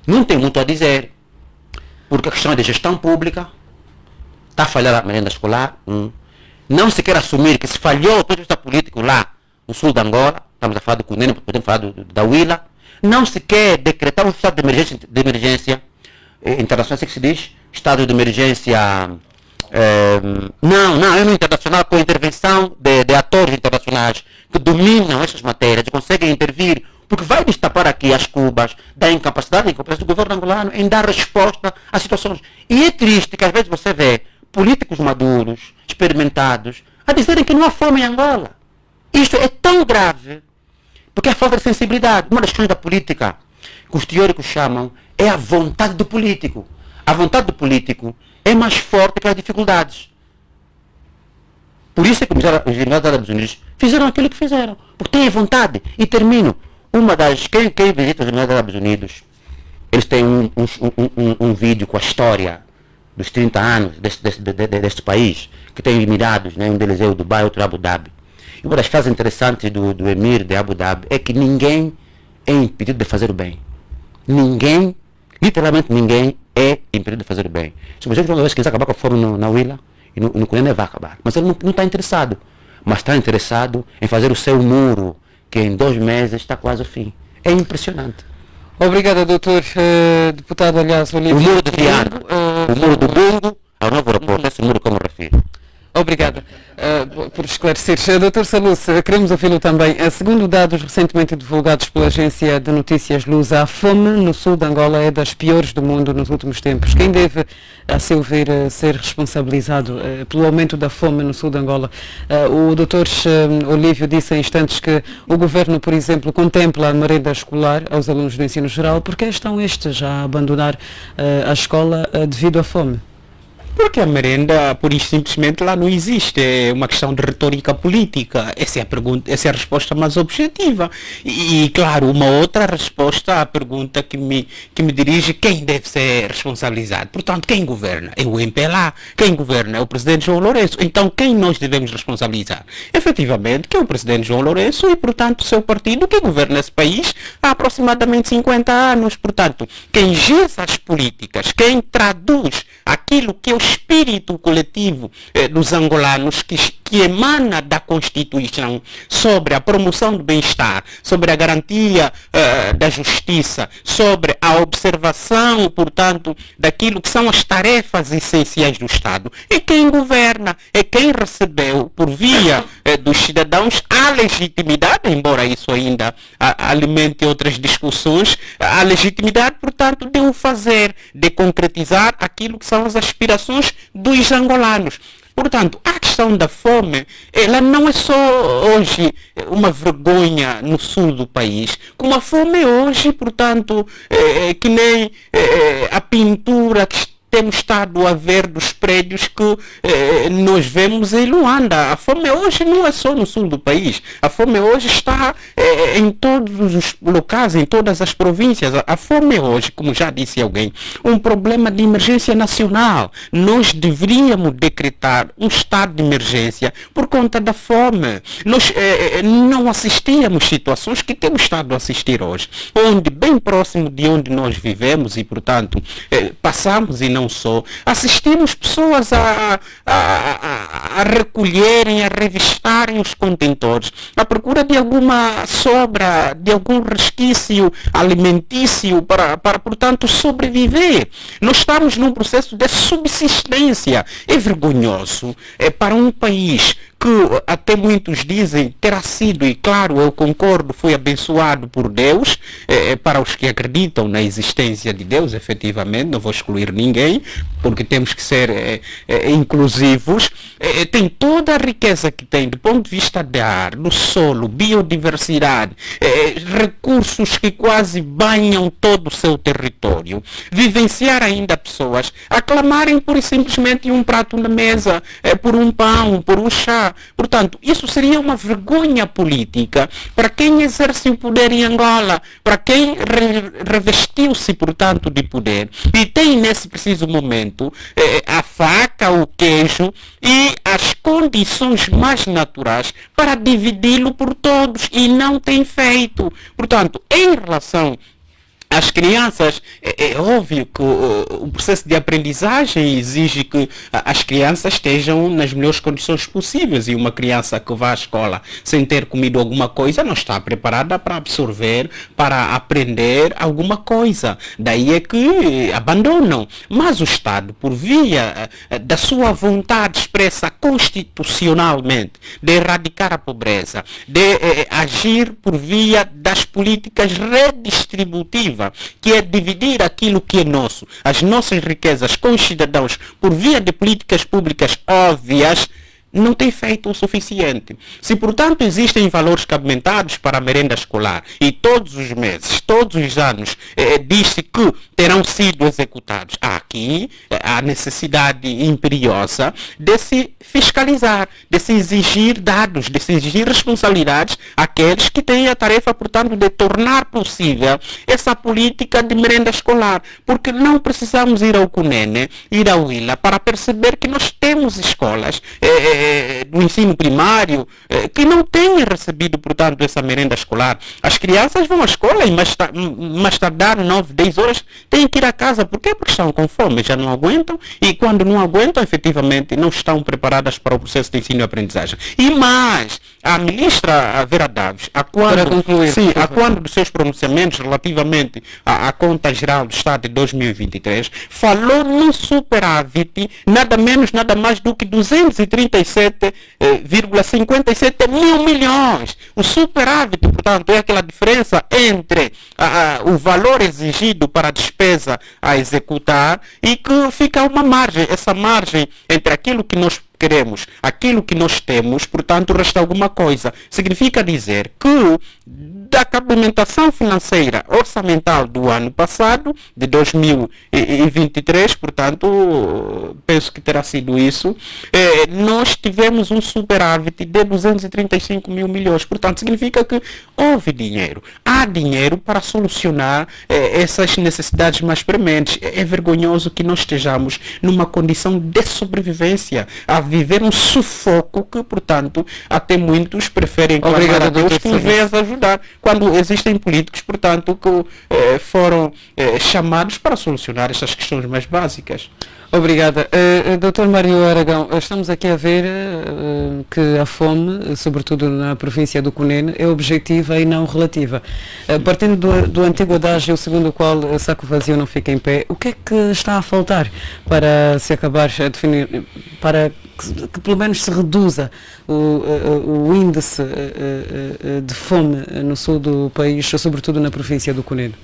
Não tem muito a dizer, porque a questão é de gestão pública, está a falhar a merenda escolar, não se quer assumir que se falhou o ponto de vista político lá no sul de Angola, estamos a falar do Cunene, podemos falar da Huila, não se quer decretar um estado de emergência internacional, assim que se diz, estado de emergência, é no internacional, com intervenção de atores internacionais que dominam essas matérias e conseguem intervir, porque vai destapar aqui as cubas da incapacidade do governo angolano em dar resposta a situações. E é triste que às vezes você vê políticos maduros, experimentados, a dizerem que não há fome em Angola. Isto é tão grave, porque é falta de sensibilidade. Uma das questões da política que os teóricos chamam é a vontade do político. A vontade do político é mais forte que as dificuldades. Por isso é que os Emirados Árabes Unidos fizeram aquilo que fizeram, porque têm vontade. E termino. Quem visita os Emirados Árabes Unidos, eles têm um vídeo com a história dos 30 anos deste país, que tem Emirados, né? Um deles é o Dubai, outro é Abu Dhabi. E uma das frases interessantes do Emir de Abu Dhabi é que ninguém é impedido de fazer o bem. Ninguém, literalmente ninguém, é impedido de fazer o bem. Se você uma vez quiser acabar com a fome na Huila, e no Cunene vai acabar. Mas ele não está interessado. Mas está interessado em fazer o seu muro, que em 2 meses está quase ao fim. É impressionante. Obrigada, doutor deputado, aliás, Olívio. O muro de Viana, o muro do Bungo, ao novo aeroporto, esse muro como refiro. Obrigada por esclarecer. Dr. Salus, queremos ouvi-lo também. Segundo dados recentemente divulgados pela agência de notícias Lusa, a fome no sul de Angola é das piores do mundo nos últimos tempos. Quem deve, a seu ver, ser responsabilizado pelo aumento da fome no sul de Angola? O Dr. Olívio disse há instantes que o governo, por exemplo, contempla a merenda escolar aos alunos do ensino geral. Por que estão estes a abandonar a escola devido à fome? Porque a merenda, por isso simplesmente, lá não existe. É uma questão de retórica política. Essa é a pergunta, essa é a resposta mais objetiva. E claro, uma outra resposta à pergunta que me dirige: quem deve ser responsabilizado? Portanto, quem governa? É o MPLA. Quem governa é o presidente João Lourenço. Então, quem nós devemos responsabilizar? Efetivamente, que é o presidente João Lourenço e, portanto, o seu partido, que governa esse país há aproximadamente 50 anos. Portanto, quem gesta as políticas, quem traduz aquilo que é o espírito coletivo dos angolanos, que emana da Constituição, sobre a promoção do bem-estar, sobre a garantia da justiça, sobre a observação, portanto, daquilo que são as tarefas essenciais do Estado. E quem governa é quem recebeu, por via dos cidadãos, a legitimidade, embora isso ainda alimente outras discussões, a legitimidade, portanto, de o fazer, de concretizar aquilo que são as aspirações dos angolanos. Portanto, a questão da fome, ela não é só hoje uma vergonha no sul do país, como a fome hoje, portanto, que nem a pintura que temos estado a ver dos prédios que nós vemos em Luanda. A fome hoje não é só no sul do país. A fome hoje está em todos os locais, em todas as províncias. A fome hoje, como já disse alguém, um problema de emergência nacional. Nós deveríamos decretar um estado de emergência por conta da fome. Nós não assistíamos situações que temos estado a assistir hoje, onde bem próximo de onde nós vivemos e, portanto, passamos e não só, assistimos pessoas a recolherem, a revistarem os contentores, à procura de alguma sobra, de algum resquício alimentício para portanto, sobreviver. Nós estamos num processo de subsistência. É vergonhoso para um país que até muitos dizem terá sido, e claro, eu concordo, foi abençoado por Deus, para os que acreditam na existência de Deus, efetivamente, não vou excluir ninguém, porque temos que ser inclusivos, tem toda a riqueza que tem do ponto de vista de ar, do solo, biodiversidade, recursos que quase banham todo o seu território. Vivenciar ainda pessoas aclamarem por simplesmente um prato na mesa, por um pão, por um chá, Portanto, isso seria uma vergonha política para quem exerce o poder em Angola, para quem revestiu-se, portanto, de poder e tem nesse preciso momento a faca, o queijo e as condições mais naturais para dividi-lo por todos e não tem feito. Portanto, em relação às crianças, é óbvio que o processo de aprendizagem exige que as crianças estejam nas melhores condições possíveis, e uma criança que vai à escola sem ter comido alguma coisa não está preparada para absorver, para aprender alguma coisa. Daí é que abandonam. Mas o Estado, por via da sua vontade expressa constitucionalmente de erradicar a pobreza, de agir por via das políticas redistributivas, que é dividir aquilo que é nosso, as nossas riquezas com os cidadãos, por via de políticas públicas óbvias, não tem feito o suficiente. Se, portanto, existem valores cabimentados para a merenda escolar e todos os meses, todos os anos, diz-se que terão sido executados, há aqui a necessidade imperiosa de se fiscalizar, de se exigir dados, de se exigir responsabilidades àqueles que têm a tarefa, portanto, de tornar possível essa política de merenda escolar, porque não precisamos ir ao CUNENE, ir ao ILA, para perceber que nós temos escolas do ensino primário que não têm recebido, portanto, essa merenda escolar. As crianças vão à escola e mais tardar 9, 10 horas têm que ir a casa. Por quê? Porque estão com fome, já não aguentam, e quando não aguentam, efetivamente, não estão preparadas para o processo de ensino e aprendizagem. E mais, a ministra Vera Daves, a quando dos seus pronunciamentos relativamente à conta geral do Estado de 2023, falou num superávit, nada menos, nada mais do que 237,57 mil milhões. O superávit, portanto, é aquela diferença entre o valor exigido para a despesa a executar e que fica uma margem. Essa margem entre aquilo que nós queremos, aquilo que nós temos, portanto, resta alguma coisa. Significa dizer que da cabimentação financeira orçamental do ano passado, de 2023, portanto, penso que terá sido isso, nós tivemos um superávit de 235 mil milhões. Portanto, significa que houve dinheiro. Há dinheiro para solucionar essas necessidades mais prementes. É vergonhoso que nós estejamos numa condição de sobrevivência, a viver um sufoco que, portanto, até muitos preferem clamar a Deus que em vez de ajudar, quando existem políticos, portanto, que foram chamados para solucionar estas questões mais básicas. Obrigada. Dr. Mário Aragão, estamos aqui a ver que a fome, sobretudo na província do Cunene, é objetiva e não relativa. Partindo do antigo adágio segundo o qual saco vazio não fica em pé, o que é que está a faltar para se acabar a definir, para que pelo menos se reduza o índice de fome no sul do país, sobretudo na província do Cunene?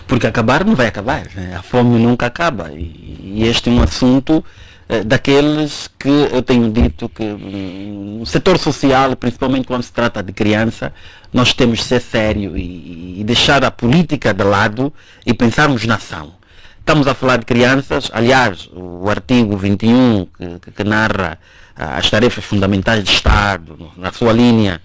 Porque acabar não vai acabar, né? A fome nunca acaba, e este é um assunto daqueles que eu tenho dito que no setor social, principalmente quando se trata de criança, nós temos de ser sério e deixar a política de lado e pensarmos na ação. Estamos a falar de crianças, aliás, o artigo 21 que narra as tarefas fundamentais do Estado, na sua linha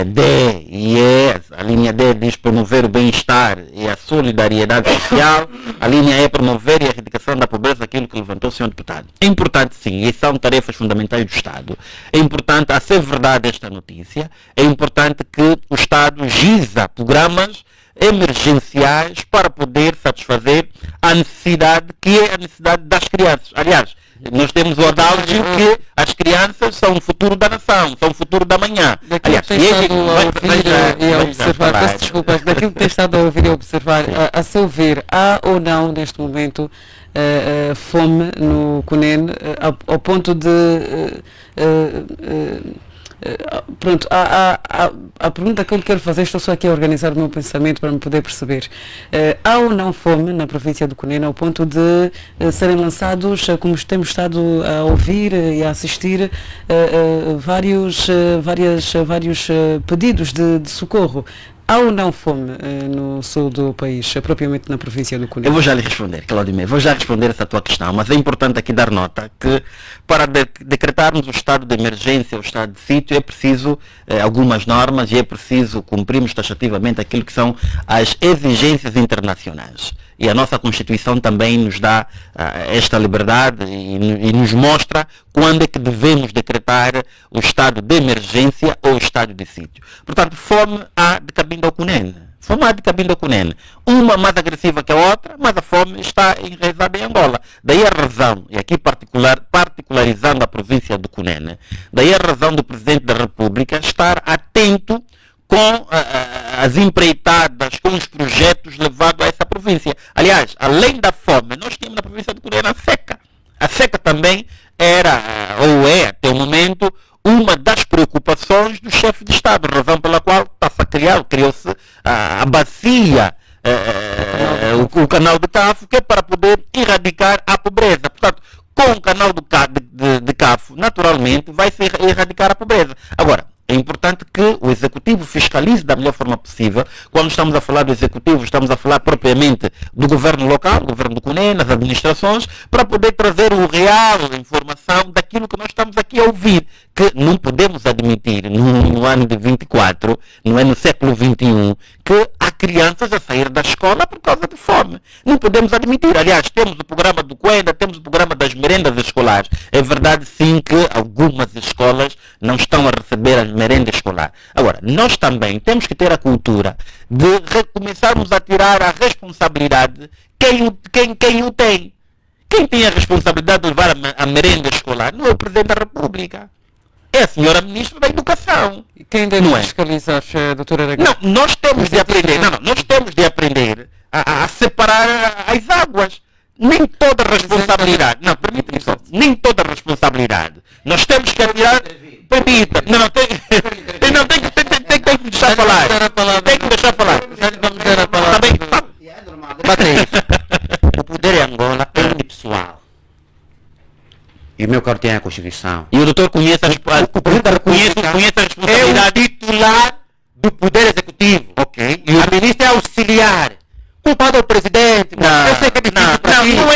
D e E, a linha D diz promover o bem-estar e a solidariedade social, a linha E promover e a erradicação da pobreza, aquilo que levantou o senhor deputado. É importante sim, e são tarefas fundamentais do Estado. É importante, a ser verdade esta notícia, é importante que o Estado giza programas emergenciais para poder satisfazer a necessidade que é a necessidade das crianças. Aliás, nós temos o adágio que as crianças são o futuro da nação, são o futuro da manhã. Daquilo que tem estado a ouvir e a observar, peço desculpas, daquilo que tem estado a ouvir e a observar, a seu ver, há ou não neste momento fome no Cunene ao ponto de pronto, a pergunta que eu lhe quero fazer, estou só aqui a organizar o meu pensamento para me poder perceber. Há ou não fome na província do Cunene ao ponto de serem lançados, como temos estado a ouvir e a assistir, vários pedidos de socorro? Há ou não fome no sul do país, propriamente na província do Cunene? Eu vou já lhe responder, Claudimir, vou já responder essa tua questão, mas é importante aqui dar nota que para decretarmos o estado de emergência, o estado de sítio, é preciso algumas normas e é preciso cumprirmos taxativamente aquilo que são as exigências internacionais. E a nossa Constituição também nos dá esta liberdade e nos mostra quando é que devemos decretar o estado de emergência ou o estado de sítio. Portanto, fome há de Cabinda ao Cunene. Fome há de Cabinda ao Cunene. Uma mais agressiva que a outra, mas a fome está enraizada em Angola. Daí a razão, e aqui particularizando a província do Cunene, daí a razão do Presidente da República estar atento com as empreitadas, com os projetos levados a essa província. Aliás, além da fome, nós tínhamos na província do Cunene a seca. A seca também era, ou é até o momento, uma das preocupações do chefe de Estado, razão pela qual criou-se a bacia, o canal de Cafo, que é para poder erradicar a pobreza. Portanto, com o canal de Cafo, naturalmente, vai se erradicar a pobreza. Agora, é importante que o Executivo fiscalize da melhor forma possível. Quando estamos a falar do Executivo, estamos a falar propriamente do governo local, do governo do Cunene, das administrações, para poder trazer o real informação daquilo que nós estamos aqui a ouvir, que não podemos admitir no ano de 24, no século 21, que há crianças a sair da escola por causa de fome. Não podemos admitir. Aliás, temos o programa do Coenda, temos o programa das merendas escolares. É verdade, sim, que algumas escolas não estão a receber as merenda escolar. Agora, nós também temos que ter a cultura de começarmos a tirar a responsabilidade quem o tem. Quem tem a responsabilidade de levar a merenda escolar não é o Presidente da República. É a senhora Ministra da Educação. E quem deve fiscalizar, doutora Aragão? Não, nós temos de aprender, nós temos de aprender a separar as águas. Nem toda responsabilidade, não, permita-me só, nem toda responsabilidade. Nós temos que atirar, permita, tem que me deixar falar, tem que me deixar falar. Vamos dar a palavra. O poder em Angola é unipessoal. E o meu cartão é a Constituição. E o doutor conhece a responsabilidade. É o titular do poder executivo, ok? E a ministra é auxiliar. Culpado é o presidente, eu sei que é difícil para ti, eu sou o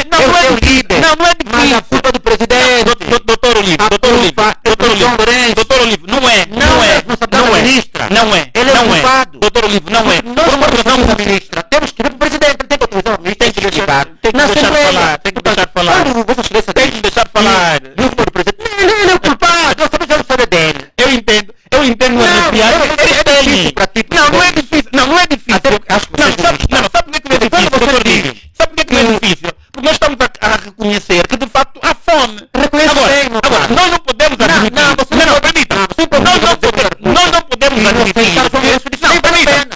líder, não é difícil. mas a culpa é do presidente. Doutor Olivo, não é. Ministra. Não é. Ele é o culpado. Doutor Olivo, não é. Nós autorizamos a ministra, temos que ir para o presidente, ele tem que autorizar o ministro, tem que explicar. Tem que deixar falar. Tem que deixar falar. Ele é o culpado, nós estamos já saber dele. Eu entendo é difícil para ti. Não é difícil. Não, sabe por que é difícil, doutor Olivo? Sabe por que é difícil? Porque nós estamos a reconhecer que de facto há fome. Agora, nós não podemos admitir. Nós não podemos admitir.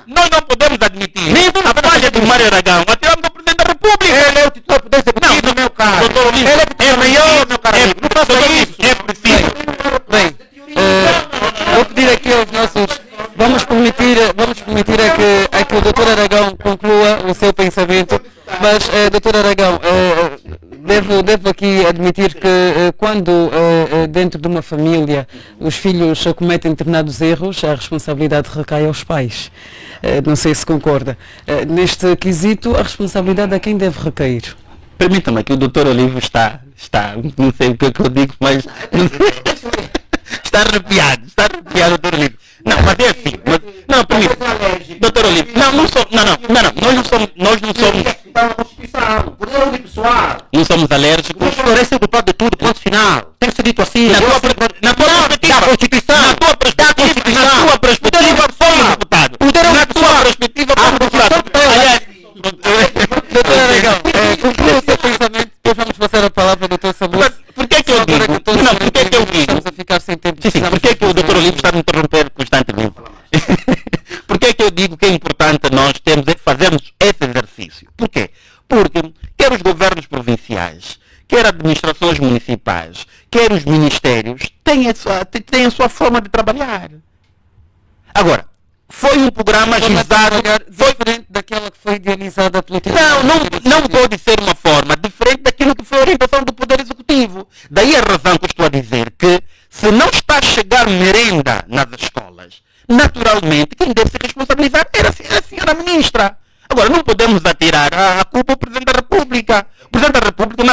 Nós não podemos admitir. A falha do Mário Aragão. Atiramos do Presidente da República. Ele é o titular do poder executivo, meu caro. Doutor Olivo, ele é maior, meu caro. Não faça isso. É preciso. Bem, vou pedir aqui aos nossos... Vamos permitir a que o Dr. Aragão conclua o seu pensamento, mas, Dr. Aragão, devo aqui admitir que quando dentro de uma família os filhos cometem determinados erros, a responsabilidade recai aos pais. Não sei se concorda. Neste quesito, a responsabilidade a quem deve recair? Permita-me que o Dr. Olivo está, não sei o que eu digo, mas está arrepiado, Dr. Olivo. Não, mas é assim. Não, permita. Doutor Olivo, nós não somos. Não somos alérgicos. Esse é o culpado de tudo, ponto final. Tem que ser dito assim. Na tua perspectiva, como deputado. Na tua perspectiva, como deputado. Aliás, doutor Aragão, conclua o seu pensamento, depois vamos passar a palavra ao doutor Samuel. Por que é que eu digo? Por que é que eu digo? Estamos a ficar sem tempo. Sim, por que é que o doutor Olivo está a me interromper constantemente? Por que é que eu digo que é importante nós fazermos esse exercício? Por quê? Porque quer os governos provinciais, quer administrações municipais, quer os ministérios, têm a sua forma de trabalhar. Agora, foi um programa agilizado, Foi diferente daquela que foi idealizada pelo não pode ser uma forma diferente daquilo que foi a orientação do Poder Executivo. Daí a razão que eu estou a dizer que, se não está a chegar merenda nas escolas, naturalmente quem deve se responsabilizar era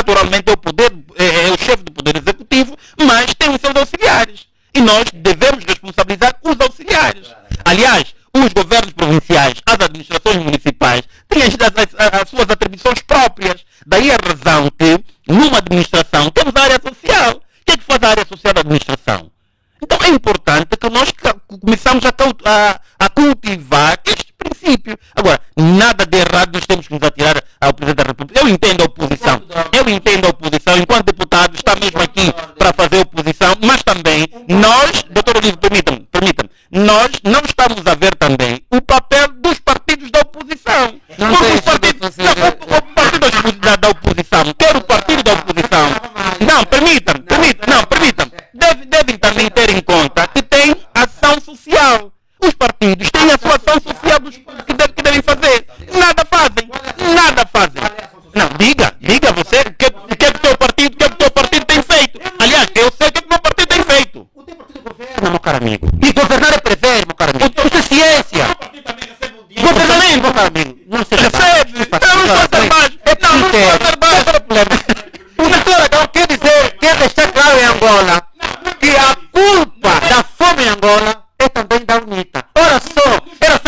naturalmente é o poder, é o chefe do poder executivo, mas tem os seus auxiliares. E nós devemos responsabilizar os auxiliares. Aliás, os governos provinciais, as administrações municipais, têm as suas atribuições próprias. Daí a razão que, numa administração, temos a área social. O que é que faz a área social da administração? Então é importante que nós começamos a cultivar este princípio. Agora, nada de errado nós temos que nos atirar ao Presidente da República. Eu entendo a oposição, enquanto deputado está mesmo aqui para fazer oposição, mas também nós, doutor Olívio, permita-me, nós não estamos a ver também o papel dos partidos da oposição. O partido da oposição, quer o partido da oposição, permita-me, devem também ter em conta que tem ação social. Os partidos têm a sua ação social que devem fazer. Nada fazem. Não, diga você o que é que o teu partido tem feito. Aliás, eu sei o que é que o meu partido tem feito. O teu partido governa, meu caro amigo. E governar é prever, meu caro amigo. Isso é ciência. Governamento, meu caro amigo. Não se recebe. Não fazer mais. Não fazer problema. O doutor Aragão quer deixar claro em Angola que a culpa da fome em Angola é também da UNITA. Ora só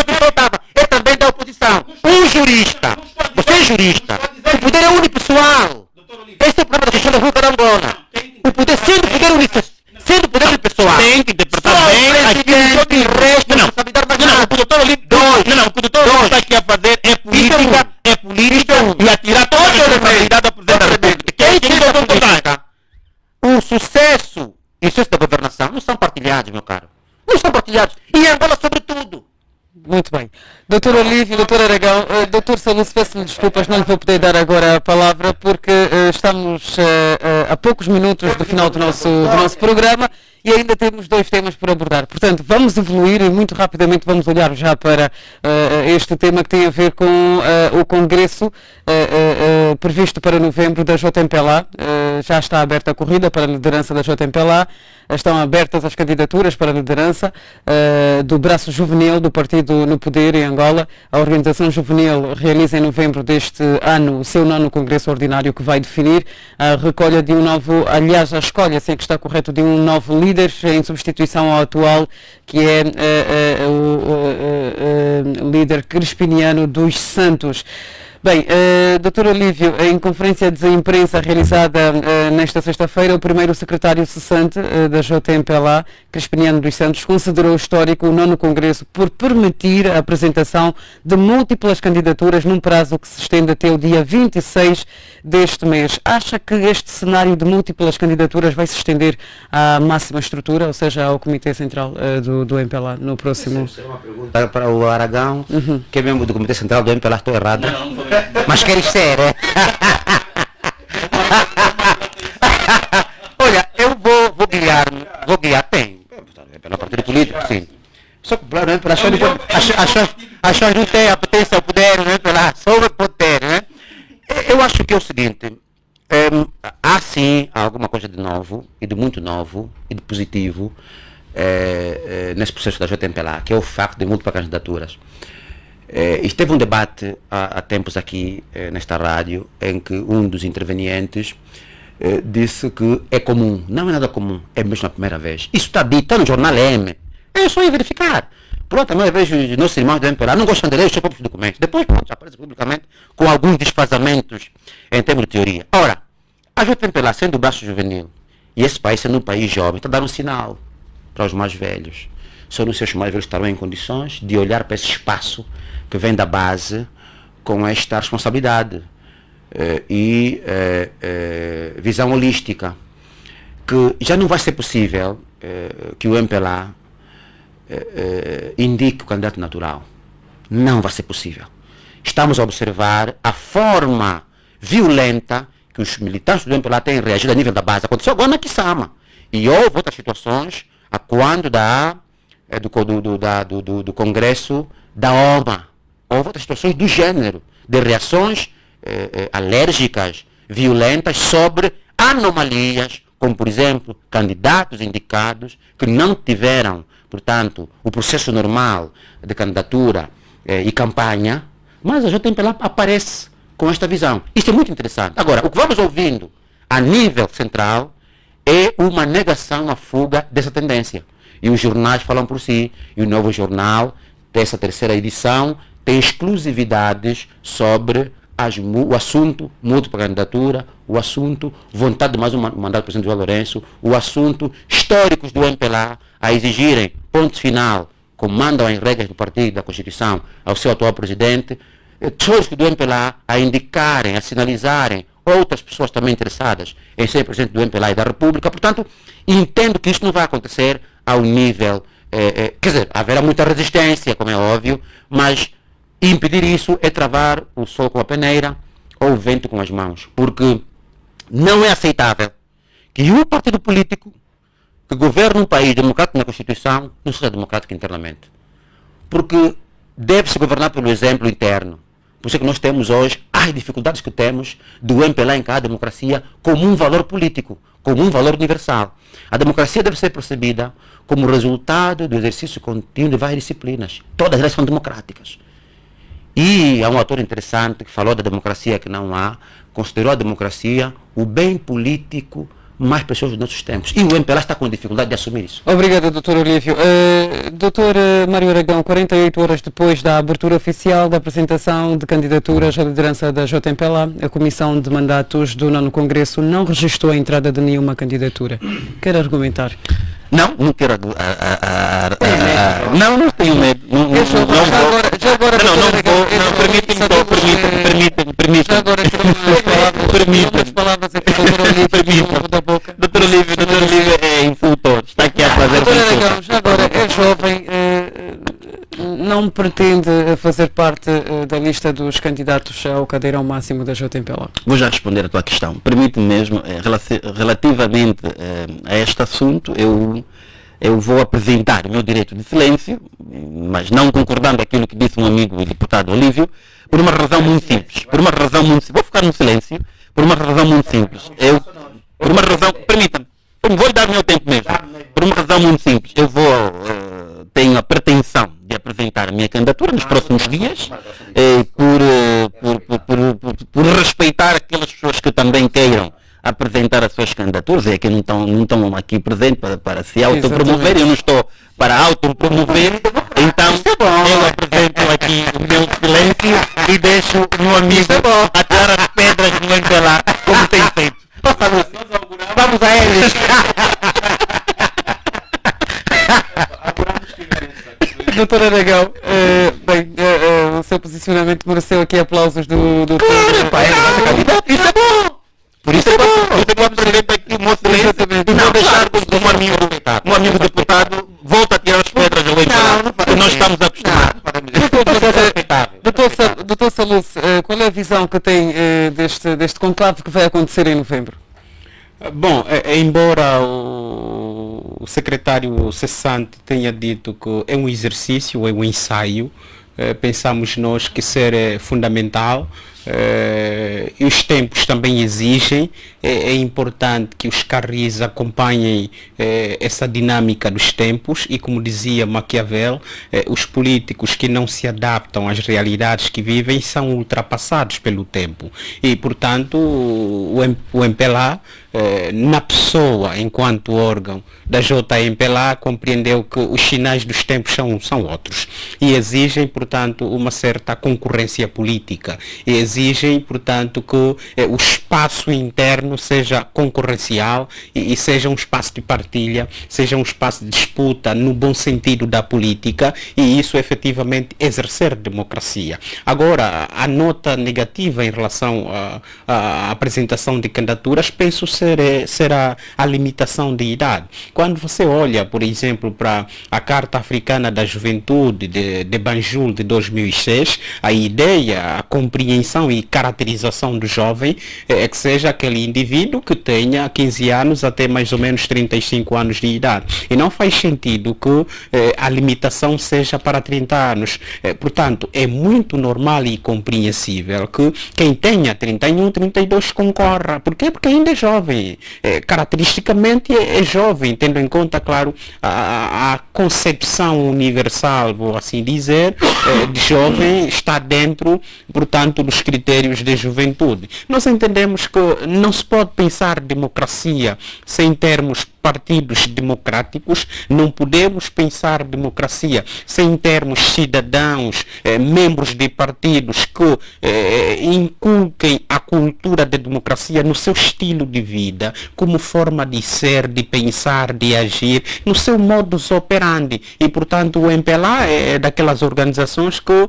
que faltava, é também da oposição. Um jurista, você é jurista, o poder é unipessoal. Esse é o problema da gestão da República de Angola. O poder, sendo poder unipessoal, tem que interpretar bem aquilo que resta, não sabe dar mais nada. O doutor Olívio, o que o doutor Olívio está aqui a fazer é política e atirar toda a responsabilidade ao Presidente da República. O sucesso e o sucesso da governação não são partilhados, meu caro. Não são partilhados. E em Angola, sobretudo. Muito bem. Doutor Olívio, doutor Aragão, doutor Saluso, peço-lhe desculpas, não lhe vou poder dar agora a palavra porque estamos a poucos minutos do final do nosso programa e ainda temos 2 temas por abordar. Portanto, vamos evoluir e muito rapidamente vamos olhar já para este tema que tem a ver com o congresso previsto para novembro da JMPLA. Já está aberta a corrida para a liderança da JMPLA. Estão abertas as candidaturas para a liderança do braço juvenil do partido no poder em Angola. A organização juvenil realiza em novembro deste ano o seu 9º congresso ordinário que vai definir a recolha de um novo, aliás, a escolha, se é que está correto, de um novo líder em substituição ao atual, que é o líder crispiniano dos Santos. Bem, Dr. Olívio, em conferência de imprensa realizada nesta sexta-feira, o primeiro secretário cessante da JMPLA, Crispiniano dos Santos, considerou histórico o 9º Congresso por permitir a apresentação de múltiplas candidaturas num prazo que se estende até o dia 26 deste mês. Acha que este cenário de múltiplas candidaturas vai se estender à máxima estrutura, ou seja, ao Comitê Central do MPLA no próximo... Isso é uma pergunta para o Aragão, que é membro do Comitê Central do MPLA, estou errado. Mas queres ser, é? Olha, eu vou guiar, tem. Pelo partido político, sim. Só que, claro, para achar não tem a potência ao poder, né? Só o poder, né? Eu acho que é o seguinte, há sim alguma coisa de novo, e de muito novo, e de positivo, nesse processo da JMPLA, que é o facto de múltiplas candidaturas. Esteve um debate há tempos aqui nesta rádio em que um dos intervenientes disse que é comum. Não é nada comum, é mesmo a primeira vez. Isso está dito, está no jornal M. É só ir verificar. Pronto, também vejo os nossos irmãos do MPLA não gostam de ler os seus próprios documentos. Depois, pronto, aparece publicamente com alguns desfazamentos em termos de teoria. Ora, a JMPLA sendo o braço juvenil e esse país sendo um país jovem, está a dar um sinal para os mais velhos. Só nos seus mais velhos estarão em condições de olhar para esse espaço que vem da base com esta responsabilidade e visão holística, que já não vai ser possível que o MPLA indique o candidato natural. Não vai ser possível. Estamos a observar a forma violenta que os militantes do MPLA têm reagido a nível da base. Aconteceu agora na Kisama. E houve outras situações a quando do Congresso da OMA. Houve outras situações do gênero, de reações alérgicas, violentas sobre anomalias, como por exemplo, candidatos indicados que não tiveram, portanto, o processo normal de candidatura e campanha, mas a JMPLA aparece com esta visão. Isto é muito interessante. Agora, o que vamos ouvindo a nível central é uma negação à fuga dessa tendência. E os jornais falam por si, e o Novo Jornal, dessa terceira edição, tem exclusividades sobre o assunto múltipla candidatura, o assunto vontade de mais um mandato do presidente João Lourenço, o assunto históricos do MPLA a exigirem ponto final, como mandam as regras do partido da Constituição ao seu atual presidente, históricos do MPLA a indicarem, a sinalizarem outras pessoas também interessadas em ser presidente do MPLA e da República. Portanto, entendo que isto não vai acontecer ao nível, quer dizer, haverá muita resistência, como é óbvio, mas impedir isso é travar o sol com a peneira ou o vento com as mãos, porque não é aceitável que um partido político que governa um país democrático na Constituição não seja democrático internamente, porque deve-se governar pelo exemplo interno. Por isso é que nós temos hoje as dificuldades que temos do MPLA encarar a democracia como um valor político, como um valor universal. A democracia deve ser percebida como resultado do exercício contínuo de várias disciplinas. Todas elas são democráticas. E há um autor interessante que falou da democracia que não há, considerou a democracia o bem político mais precioso dos nossos tempos. E o MPLA está com dificuldade de assumir isso. Obrigado, Dr. Olívio. Dr. Mário Aragão, 48 horas depois da abertura oficial da apresentação de candidaturas à liderança da JMPLA, a Comissão de Mandatos do 9º Congresso não registrou a entrada de nenhuma candidatura. Quer argumentar? Não quero. Não tenho medo. Não vou. Permita-me. Umas palavras aqui da boca. Doutor Olívio é insultor. Está aqui a fazer insultor. Já agora, é jovem, não pretende fazer parte da lista dos candidatos ao cadeirão máximo da JMPLA? Vou já responder a tua questão. Permite-me mesmo, relativamente a este assunto, eu vou apresentar o meu direito de silêncio, mas não concordando com aquilo que disse um amigo, o deputado Olívio, por uma razão muito simples. Vou ficar no silêncio, por uma razão muito simples. Por uma razão, permita-me, vou lhe dar o meu tempo mesmo. Por uma razão muito simples. Eu tenho a pretensão de apresentar a minha candidatura nos próximos dias, por respeitar aquelas pessoas que também queiram apresentar as suas candidaturas, é que não estão aqui presentes para se autopromover, eu não estou para autopromover, então eu apresento aqui o meu silêncio e deixo o meu amigo atirar as pedras no MPLA, como tem feito. Vamos a eles! Doutor Aragão, o seu posicionamento mereceu aqui aplausos do Isso é bom! Por isso eu apresento aqui o meu silêncio e não deixar que um amigo deputado volta a tirar as pedras do MPLA, que nós estamos acostumados. Doutor Salus, qual é a visão que tem deste conclave que vai acontecer em novembro? Bom, embora o secretário cessante tenha dito que é um exercício, é um ensaio, pensamos nós que ser fundamental, e os tempos também exigem, é importante que os carris acompanhem essa dinâmica dos tempos e, como dizia Maquiavel, os políticos que não se adaptam às realidades que vivem são ultrapassados pelo tempo e, portanto, o MPLA, na pessoa, enquanto órgão da JMPLA, compreendeu que os sinais dos tempos são outros e exigem, portanto, uma certa concorrência política e exigem, portanto, que o espaço interno seja concorrencial e seja um espaço de partilha, seja um espaço de disputa no bom sentido da política e isso efetivamente exercer democracia. Agora, a nota negativa em relação à apresentação de candidaturas, penso será a limitação de idade. Quando você olha, por exemplo, para a Carta Africana da Juventude de Banjul de 2006, a ideia, a compreensão e caracterização do jovem é que seja aquele indivíduo que tenha 15 anos até mais ou menos 35 anos de idade. E não faz sentido que a limitação seja para 30 anos. Portanto, é muito normal e compreensível que quem tenha 31, 32 concorra. Por quê? Porque ainda é jovem. Caracteristicamente é jovem, tendo em conta, claro, a concepção universal, vou assim dizer, de jovem está dentro, portanto, dos critérios critérios de juventude. Nós entendemos que não se pode pensar democracia sem termos partidos democráticos, não podemos pensar democracia sem termos cidadãos, membros de partidos que inculquem a cultura da democracia no seu estilo de vida, como forma de ser, de pensar, de agir, no seu modus operandi. E, portanto, o MPLA é daquelas organizações que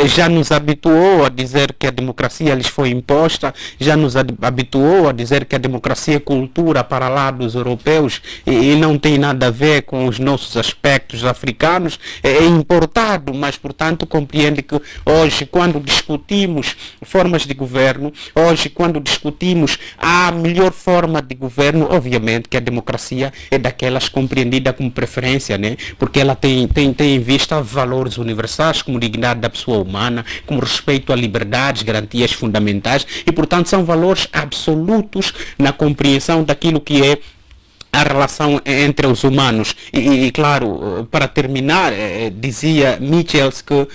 já nos habituou a dizer que a democracia lhes foi imposta, já nos habituou a dizer que a democracia é cultura para lá dos europeus e não tem nada a ver com os nossos aspectos africanos, é importado, mas, portanto, compreende que hoje, quando discutimos formas de governo, hoje, quando discutimos a melhor forma de governo, obviamente que a democracia é daquelas compreendida como preferência, né? Porque ela tem em vista valores universais, como dignidade da pessoa humana, como respeito a liberdades, garantias fundamentais, e, portanto, são valores absolutos na compreensão daquilo que é a relação entre os humanos. E claro, para terminar, dizia Michels que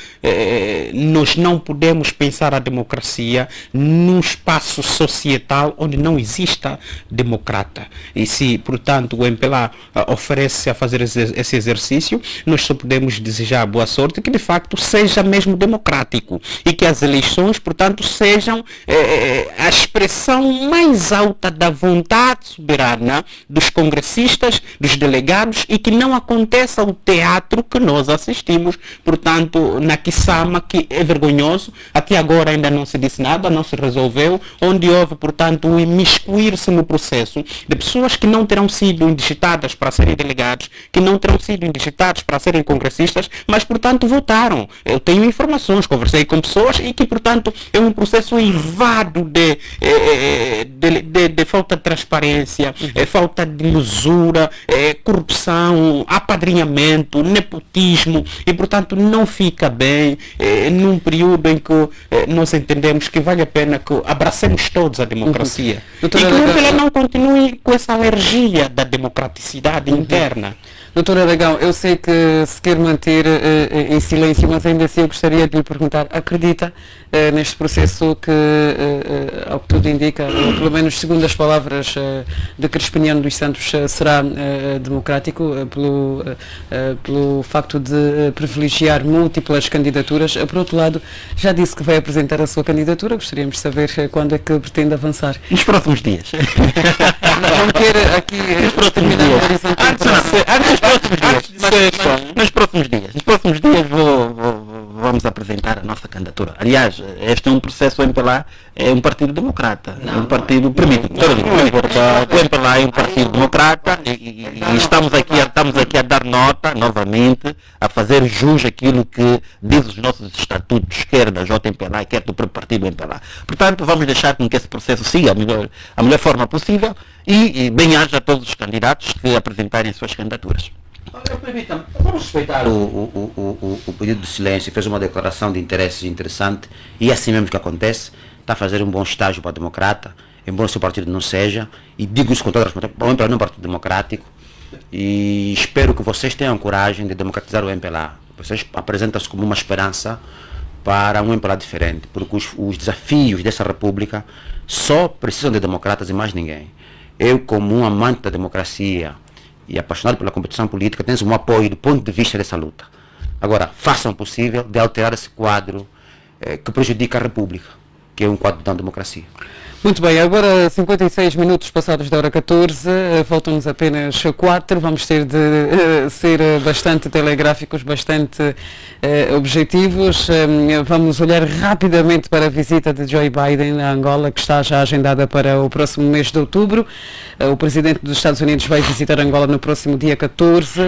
nós não podemos pensar a democracia num espaço societal onde não exista democrata. E se, portanto, o MPLA oferece a fazer esse exercício, nós só podemos desejar boa sorte, que de facto seja mesmo democrático e que as eleições, portanto, sejam a expressão mais alta da vontade soberana dos congressistas, dos delegados, e que não aconteça o teatro que nós assistimos, portanto, na Kisama, que é vergonhoso. Até agora ainda não se disse nada, não se resolveu, onde houve, portanto, um imiscuir-se no processo de pessoas que não terão sido indigitadas para serem delegados, que não terão sido indigitados para serem congressistas, mas, portanto, votaram. Eu tenho informações, conversei com pessoas e que, portanto, é um processo invado de falta de transparência, falta de usura, corrupção, apadrinhamento, nepotismo, e, portanto, não fica bem num período em que nós entendemos que vale a pena que abracemos todos a democracia e que ela não continue com essa alergia da democraticidade interna. Doutor Aragão, eu sei que se quer manter em silêncio, mas ainda assim eu gostaria de lhe perguntar, acredita neste processo que, ao que tudo indica, ou pelo menos segundo as palavras de Crispiniano dos Santos, será democrático pelo facto de privilegiar múltiplas candidaturas? Por outro lado, já disse que vai apresentar a sua candidatura, gostaríamos de saber quando é que pretende avançar. Nos próximos dias. Não quer aqui terminar o horizonte. Nos próximos dias vamos apresentar a nossa candidatura. Aliás, este é um processo, o MPLA é um partido democrata, é um partido, permite-me, o MPLA é um partido democrata e estamos aqui a dar nota, novamente, a fazer jus àquilo que diz os nossos estatutos, quer da JMPLA, quer do próprio partido MPLA. Portanto, vamos deixar com que esse processo siga a melhor forma possível e bem-aja a todos os candidatos que apresentarem as suas candidaturas. Permita-me, vamos respeitar o pedido de silêncio, fez uma declaração de interesse interessante e é assim mesmo que acontece. Está a fazer um bom estágio para a democrata, embora o seu partido não seja, e digo isso com toda a responsabilidade, para um partido democrático, e espero que vocês tenham coragem de democratizar o MPLA. Vocês apresentam-se como uma esperança para um MPLA diferente, porque os desafios dessa república só precisam de democratas e mais ninguém. Eu, como um amante da democracia e apaixonado pela competição política, tenho um apoio do ponto de vista dessa luta. Agora, façam o possível de alterar esse quadro que prejudica a república, que é um quadro da democracia. Muito bem, agora 56 minutos passados da hora 14, faltam-nos apenas 4, vamos ter de ser bastante telegráficos, bastante objetivos. Vamos olhar rapidamente para a visita de Joe Biden a Angola, que está já agendada para o próximo mês de outubro. O presidente dos Estados Unidos vai visitar Angola no próximo dia 14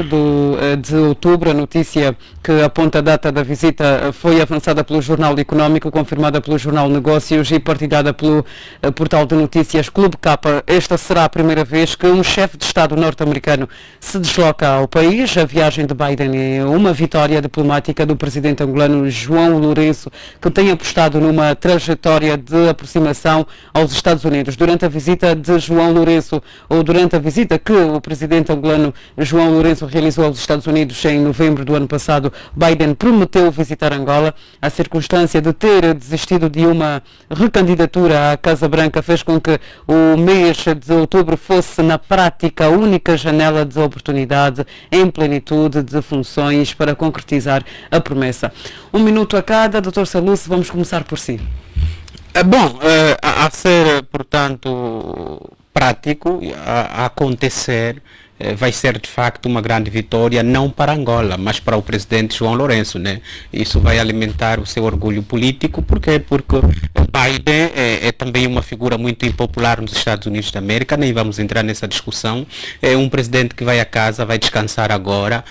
de outubro. A notícia que aponta a data da visita foi avançada pelo Jornal Económico, confirmada pelo Jornal Negócios e partilhada pelo portal de notícias Clube K. Esta será a primeira vez que um chefe de Estado norte-americano se desloca ao país. A viagem de Biden é uma vitória diplomática do presidente angolano João Lourenço, que tem apostado numa trajetória de aproximação aos Estados Unidos. Durante a visita de João Lourenço, ou durante a visita que o presidente angolano João Lourenço realizou aos Estados Unidos em novembro do ano passado, Biden prometeu visitar Angola. A circunstância de ter desistido de uma recandidatura à Casa Branca fez com que o mês de outubro fosse, na prática, a única janela de oportunidade em plenitude de funções para concretizar a promessa. 1 minuto a cada. Dr. Saluce, vamos começar por si. Bom, a ser, portanto, prático, a acontecer, vai ser de facto uma grande vitória, não para Angola, mas para o presidente João Lourenço, né? Isso vai alimentar o seu orgulho político, porque Biden é também uma figura muito impopular nos Estados Unidos da América, nem vamos entrar nessa discussão. É um presidente que vai a casa, vai descansar agora,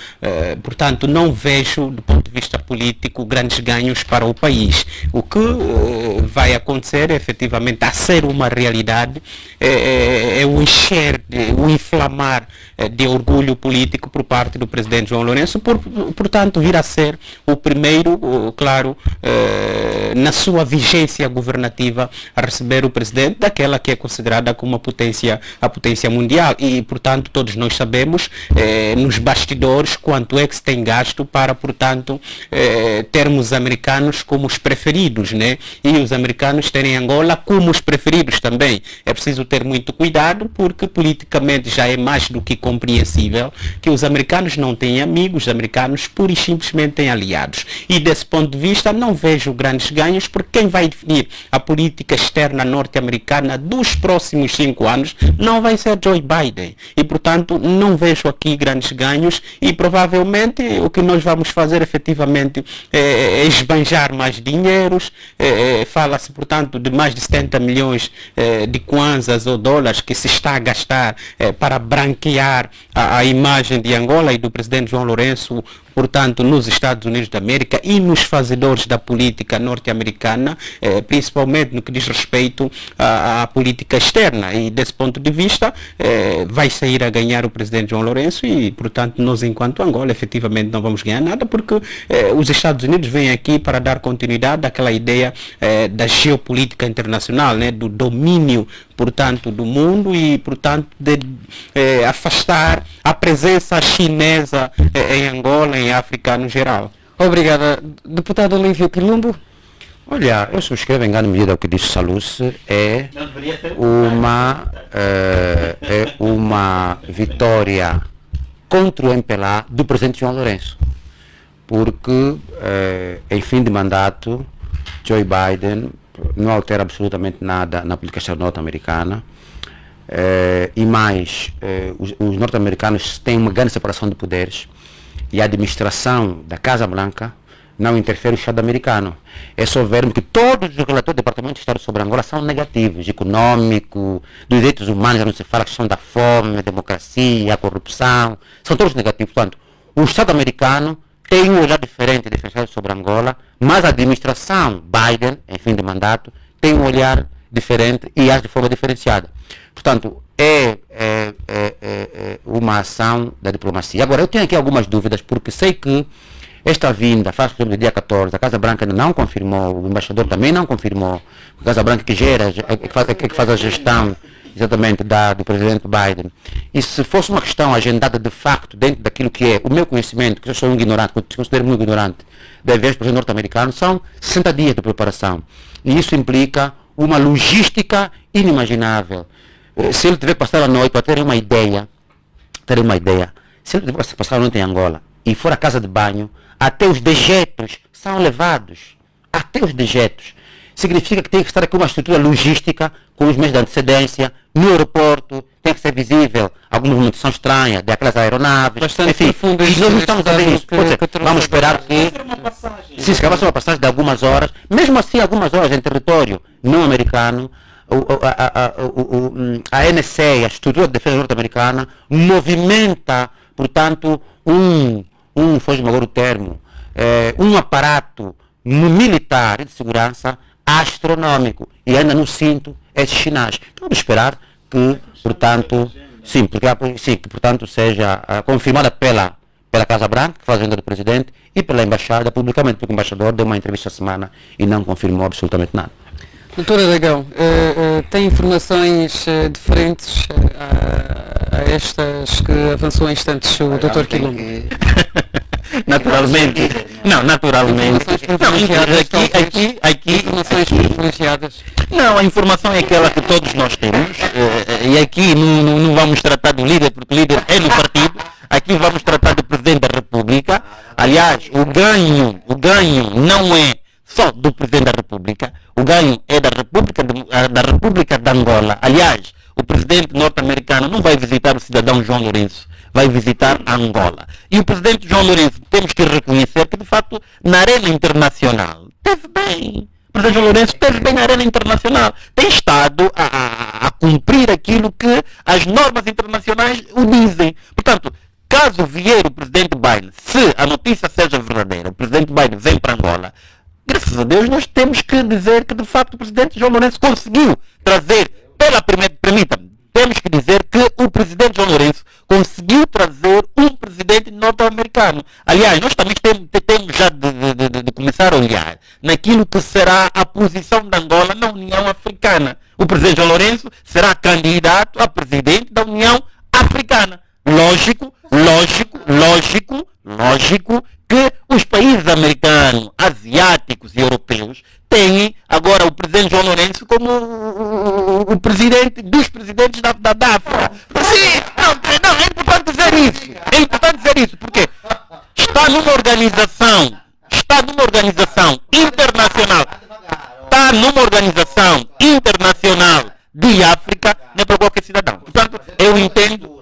portanto não vejo do ponto de vista político grandes ganhos para o país. O que vai acontecer, efetivamente, a ser uma realidade, é o encher, o inflamar de orgulho político por parte do presidente João Lourenço, portanto vir a ser o primeiro, claro, na sua vigência governativa, a receber o presidente daquela que é considerada como a potência mundial. E, portanto, todos nós sabemos nos bastidores quanto é que se tem gasto para, portanto, termos os americanos como os preferidos, né? E os americanos terem Angola como os preferidos também. É preciso ter muito cuidado, porque politicamente já é mais do que compreensível que os americanos não têm amigos, os americanos pura e simplesmente têm aliados. E desse ponto de vista não vejo grandes ganhos, porque quem vai definir a política externa norte-americana dos próximos 5 anos não vai ser Joe Biden. E, portanto, não vejo aqui grandes ganhos e provavelmente o que nós vamos fazer efetivamente é esbanjar mais dinheiros. Fala-se, portanto, de mais de 70 milhões de kwanzas ou dólares que se está a gastar para branquear a imagem de Angola e do presidente João Lourenço, portanto, nos Estados Unidos da América e nos fazedores da política norte-americana, principalmente no que diz respeito à política externa. E desse ponto de vista, vai sair a ganhar o presidente João Lourenço e, portanto, nós, enquanto Angola, efetivamente não vamos ganhar nada, porque os Estados Unidos vêm aqui para dar continuidade àquela ideia da geopolítica internacional, né, do domínio, portanto, do mundo e, portanto, de afastar a presença chinesa em Angola, em África no geral. Obrigada. Deputado Olívio Quilombo. Olha, eu subscrevo em grande medida o que disse Saluce. É uma vitória contra o MPLA do presidente João Lourenço, porque em fim de mandato Joe Biden não altera absolutamente nada na política externa norte-americana, e mais, os norte-americanos têm uma grande separação de poderes e a administração da Casa Branca não interfere no Estado americano. É só vermos que todos os relatórios do Departamento de Estado sobre Angola são negativos, econômico, dos direitos humanos, já não se fala a questão da fome, a democracia, a corrupção, são todos negativos. Portanto, o Estado americano tem um olhar diferente sobre Angola, mas a administração Biden, em fim de mandato, tem um olhar diferente e age de forma diferenciada. Portanto, é uma ação da diplomacia. Agora, eu tenho aqui algumas dúvidas, porque sei que esta vinda faz, por exemplo, dia 14, a Casa Branca ainda não confirmou, o embaixador também não confirmou, a Casa Branca que faz a gestão exatamente do presidente Biden. E se fosse uma questão agendada de facto dentro daquilo que é o meu conhecimento, que eu sou um ignorante, que eu considero muito ignorante, da viagem do presidente norte-americano, são 60 dias de preparação. E isso implica uma logística inimaginável. Se ele tiver que passar a noite, para terem uma ideia, se ele tiver que passar a noite em Angola e for à casa de banho, até os dejetos são levados. Até os dejetos. Significa que tem que estar aqui uma estrutura logística com os meses de antecedência, no aeroporto, tem que ser visível alguma movimentação estranha daquelas aeronaves. Bastante enfim, profundo e nós não estamos a ver isso. Vamos esperar que... Sim, se acabar uma passagem de algumas horas, mesmo assim algumas horas em território não americano, a NSA, a estrutura de defesa norte-americana, movimenta, portanto, foge-me agora o termo, um aparato militar e de segurança astronômico. E ainda não sinto esses sinais. Então, vamos esperar que, portanto, sim, que, portanto, seja confirmada pela Casa Branca, fazenda do presidente, e pela embaixada publicamente, porque o embaixador deu uma entrevista esta semana e não confirmou absolutamente nada. Doutor Aragão, tem informações diferentes a estas que avançou em instantes o Dr. Quilombo? Naturalmente. Não, naturalmente. Informações privilegiadas. Não, a informação é aquela que todos nós temos. E aqui não vamos tratar do líder, porque o líder é no partido. Aqui vamos tratar do Presidente da República. Aliás, o ganho não é só do Presidente da República. O ganho é da República de Angola. Aliás, o Presidente norte-americano não vai visitar o cidadão João Lourenço. Vai visitar Angola. E o Presidente João Lourenço, temos que reconhecer que, de facto, na arena internacional, esteve bem. O Presidente João Lourenço esteve bem na arena internacional. Tem estado a cumprir aquilo que as normas internacionais o dizem. Portanto, caso vier o Presidente Biden, se a notícia seja verdadeira, o Presidente Biden vem para Angola, graças a Deus nós temos que dizer que, de facto, o Presidente João Lourenço conseguiu trazer, temos que dizer que o Presidente João Lourenço conseguiu trazer um presidente norte-americano. Aliás, nós também temos já de começar a olhar naquilo que será a posição de Angola na União Africana. O Presidente João Lourenço será candidato a presidente da União Africana. Lógico que os países americanos, asiáticos e europeus têm agora o Presidente João Lourenço como o presidente dos presidentes da África. Sim, não, é importante dizer isso. É importante dizer isso, porque está numa organização internacional de África, não é para qualquer cidadão. Portanto, eu entendo